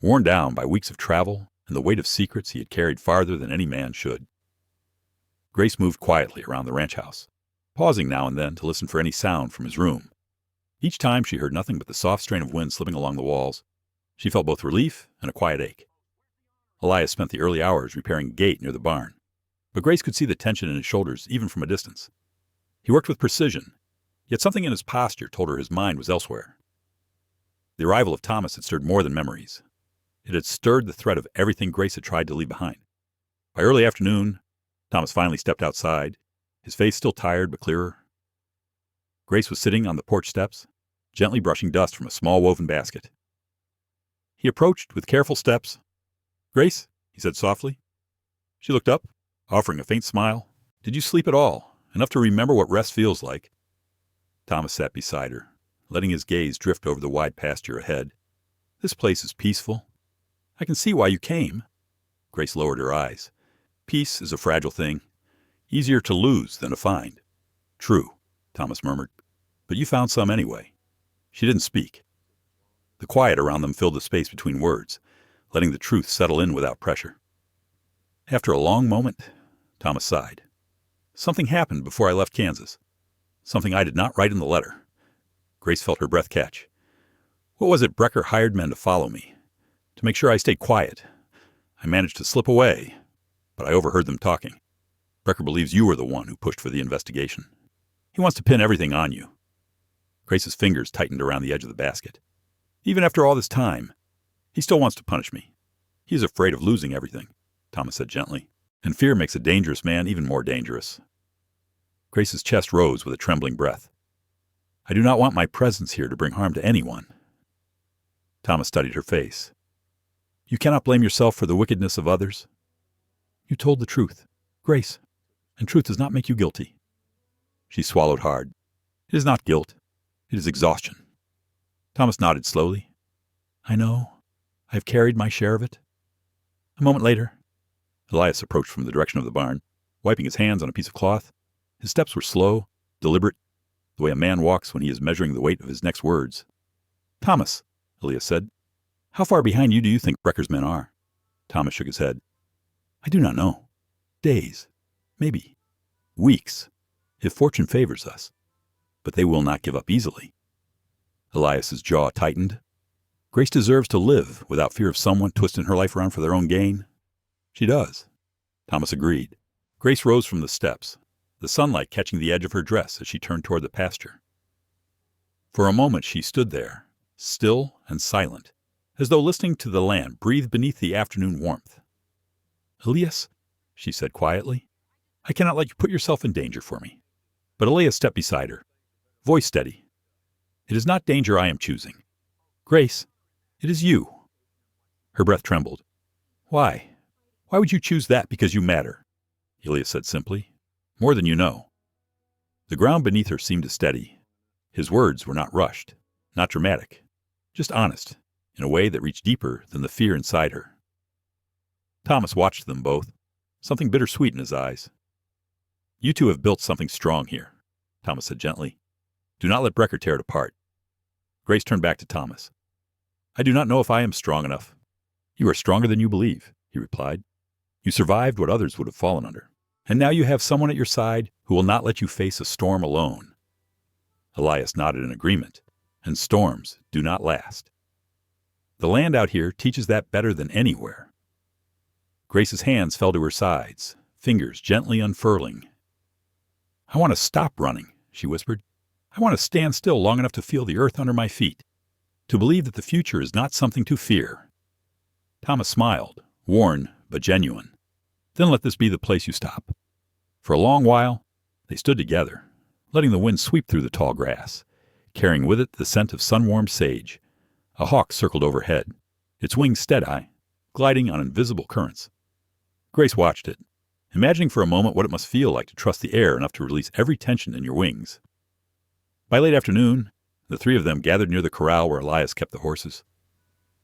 worn down by weeks of travel and the weight of secrets he had carried farther than any man should. Grace moved quietly around the ranch house, pausing now and then to listen for any sound from his room. Each time she heard nothing but the soft strain of wind slipping along the walls. She felt both relief and a quiet ache. Elias spent the early hours repairing a gate near the barn, but Grace could see the tension in his shoulders even from a distance. He worked with precision, yet something in his posture told her his mind was elsewhere. The arrival of Thomas had stirred more than memories. It had stirred the thread of everything Grace had tried to leave behind. By early afternoon, Thomas finally stepped outside, his face still tired but clearer. Grace was sitting on the porch steps, gently brushing dust from a small woven basket. He approached with careful steps. Grace, he said softly. She looked up, offering a faint smile, Did you sleep at all? Enough to remember what rest feels like?" Thomas sat beside her, letting his gaze drift over the wide pasture ahead. "This place is peaceful. I can see why you came." Grace lowered her eyes. "Peace is a fragile thing, easier to lose than to find." "True," Thomas murmured. "But you found some anyway." She didn't speak. The quiet around them filled the space between words, letting the truth settle in without pressure. After a long moment, Thomas sighed. "Something happened before I left Kansas. Something I did not write in the letter." Grace felt her breath catch. "What was it? Brecker hired men to follow me, to make sure I stayed quiet. I managed to slip away, but I overheard them talking. Brecker believes you were the one who pushed for the investigation. He wants to pin everything on you." Grace's fingers tightened around the edge of the basket. "Even after all this time, he still wants to punish me. He is afraid of losing everything," Thomas said gently. "And fear makes a dangerous man even more dangerous." Grace's chest rose with a trembling breath. "I do not want my presence here to bring harm to anyone." Thomas studied her face. "You cannot blame yourself for the wickedness of others. You told the truth, Grace, and truth does not make you guilty." She swallowed hard. "It is not guilt. It is exhaustion." Thomas nodded slowly. "I know. I have carried my share of it." A moment later, Elias approached from the direction of the barn, wiping his hands on a piece of cloth. His steps were slow, deliberate, the way a man walks when he is measuring the weight of his next words. "Thomas," Elias said, "how far behind you do you think Brecker's men are?" Thomas shook his head. "I do not know. Days, maybe weeks, if fortune favors us. But they will not give up easily." Elias's jaw tightened. Grace deserves to live without fear of someone twisting her life around for their own gain. "She does," Thomas agreed. Grace rose from the steps, the sunlight catching the edge of her dress as she turned toward the pasture. For a moment she stood there, still and silent, as though listening to the land breathe beneath the afternoon warmth. "Elias," she said quietly, "I cannot let you put yourself in danger for me." But Elias stepped beside her, voice steady. "It is not danger I am choosing. Grace, it is you." Her breath trembled. "Why? Why would you choose that because you matter?" Elias said simply. "More than you know." The ground beneath her seemed to steady. His words were not rushed, not dramatic, just honest, in a way that reached deeper than the fear inside her. Thomas watched them both, something bittersweet in his eyes. "You two have built something strong here," Thomas said gently. "Do not let Brecker tear it apart." Grace turned back to Thomas. "I do not know if I am strong enough." "You are stronger than you believe," he replied. "You survived what others would have fallen under. And now you have someone at your side who will not let you face a storm alone." Elias nodded in agreement, and storms do not last. The land out here teaches that better than anywhere. Grace's hands fell to her sides, fingers gently unfurling. "I want to stop running," she whispered. "I want to stand still long enough to feel the earth under my feet, to believe that the future is not something to fear." Thomas smiled, worn but genuine. "Then let this be the place you stop." For a long while, they stood together, letting the wind sweep through the tall grass, carrying with it the scent of sun-warmed sage. A hawk circled overhead, its wings steady, gliding on invisible currents. Grace watched it, imagining for a moment what it must feel like to trust the air enough to release every tension in your wings. By late afternoon, the three of them gathered near the corral where Elias kept the horses.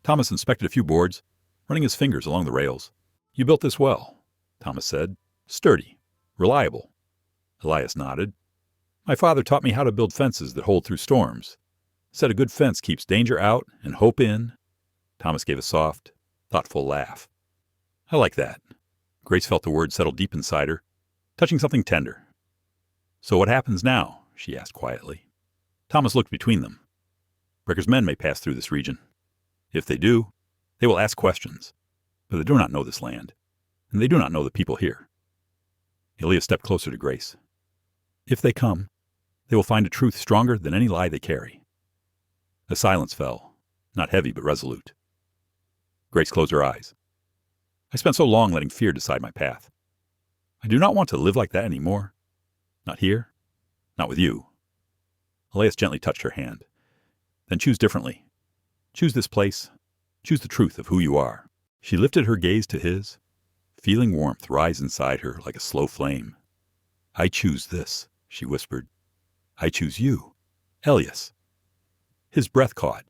Thomas inspected a few boards, running his fingers along the rails. "You built this well," Thomas said. "Sturdy, reliable." Elias nodded. "My father taught me how to build fences that hold through storms. Said a good fence keeps danger out and hope in." Thomas gave a soft, thoughtful laugh. "I like that." Grace felt the words settle deep inside her, touching something tender. "So what happens now?" she asked quietly. Thomas looked between them. "Brecker's men may pass through this region. If they do, they will ask questions. But they do not know this land, and they do not know the people here." Elias stepped closer to Grace. "If they come, they will find a truth stronger than any lie they carry." A silence fell, not heavy but resolute. Grace closed her eyes. "I spent so long letting fear decide my path. I do not want to live like that anymore. Not here, not with you." Elias gently touched her hand. "Then choose differently. Choose this place. Choose the truth of who you are." She lifted her gaze to his, feeling warmth rise inside her like a slow flame. I choose this, she whispered. I choose you, Elias. His breath caught,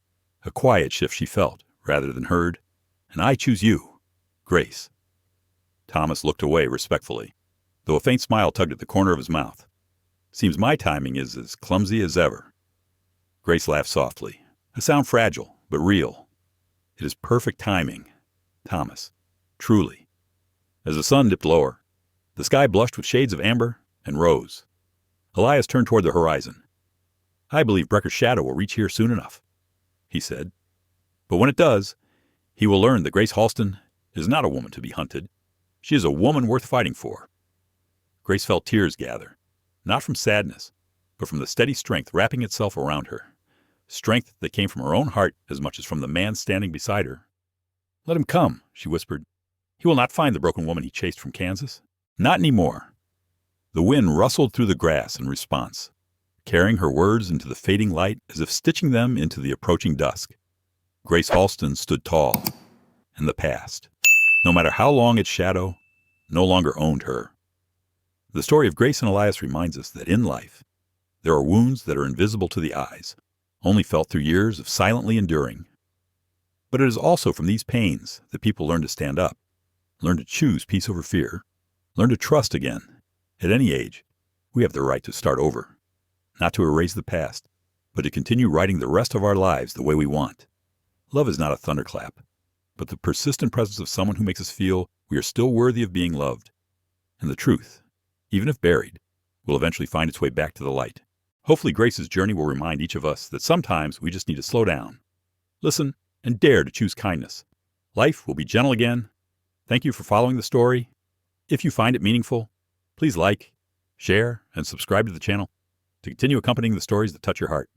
a quiet shift she felt, rather than heard. And I choose you, Grace. Thomas looked away respectfully, though a faint smile tugged at the corner of his mouth. Seems my timing is as clumsy as ever. Grace laughed softly, a sound fragile, but real. It is perfect timing, Thomas, truly. As the sun dipped lower, the sky blushed with shades of amber and rose. Elias turned toward the horizon. I believe Brecker's shadow will reach here soon enough, he said. But when it does, he will learn that Grace Halston is not a woman to be hunted. She is a woman worth fighting for. Grace felt tears gather, not from sadness, but from the steady strength wrapping itself around her, strength that came from her own heart as much as from the man standing beside her. Let him come, she whispered. He will not find the broken woman he chased from Kansas. Not anymore. The wind rustled through the grass in response, carrying her words into the fading light as if stitching them into the approaching dusk. Grace Halston stood tall, and the past, no matter how long its shadow, no longer owned her. The story of Grace and Elias reminds us that in life, there are wounds that are invisible to the eyes, only felt through years of silently enduring. But it is also from these pains that people learn to stand up, learn to choose peace over fear, learn to trust again. At any age, we have the right to start over, not to erase the past, but to continue writing the rest of our lives the way we want. Love is not a thunderclap, but the persistent presence of someone who makes us feel we are still worthy of being loved. And the truth, even if buried, will eventually find its way back to the light. Hopefully Grace's journey will remind each of us that sometimes we just need to slow down, listen, and dare to choose kindness. Life will be gentle again. Thank you for following the story. If you find it meaningful, please like, share, and subscribe to the channel to continue accompanying the stories that touch your heart.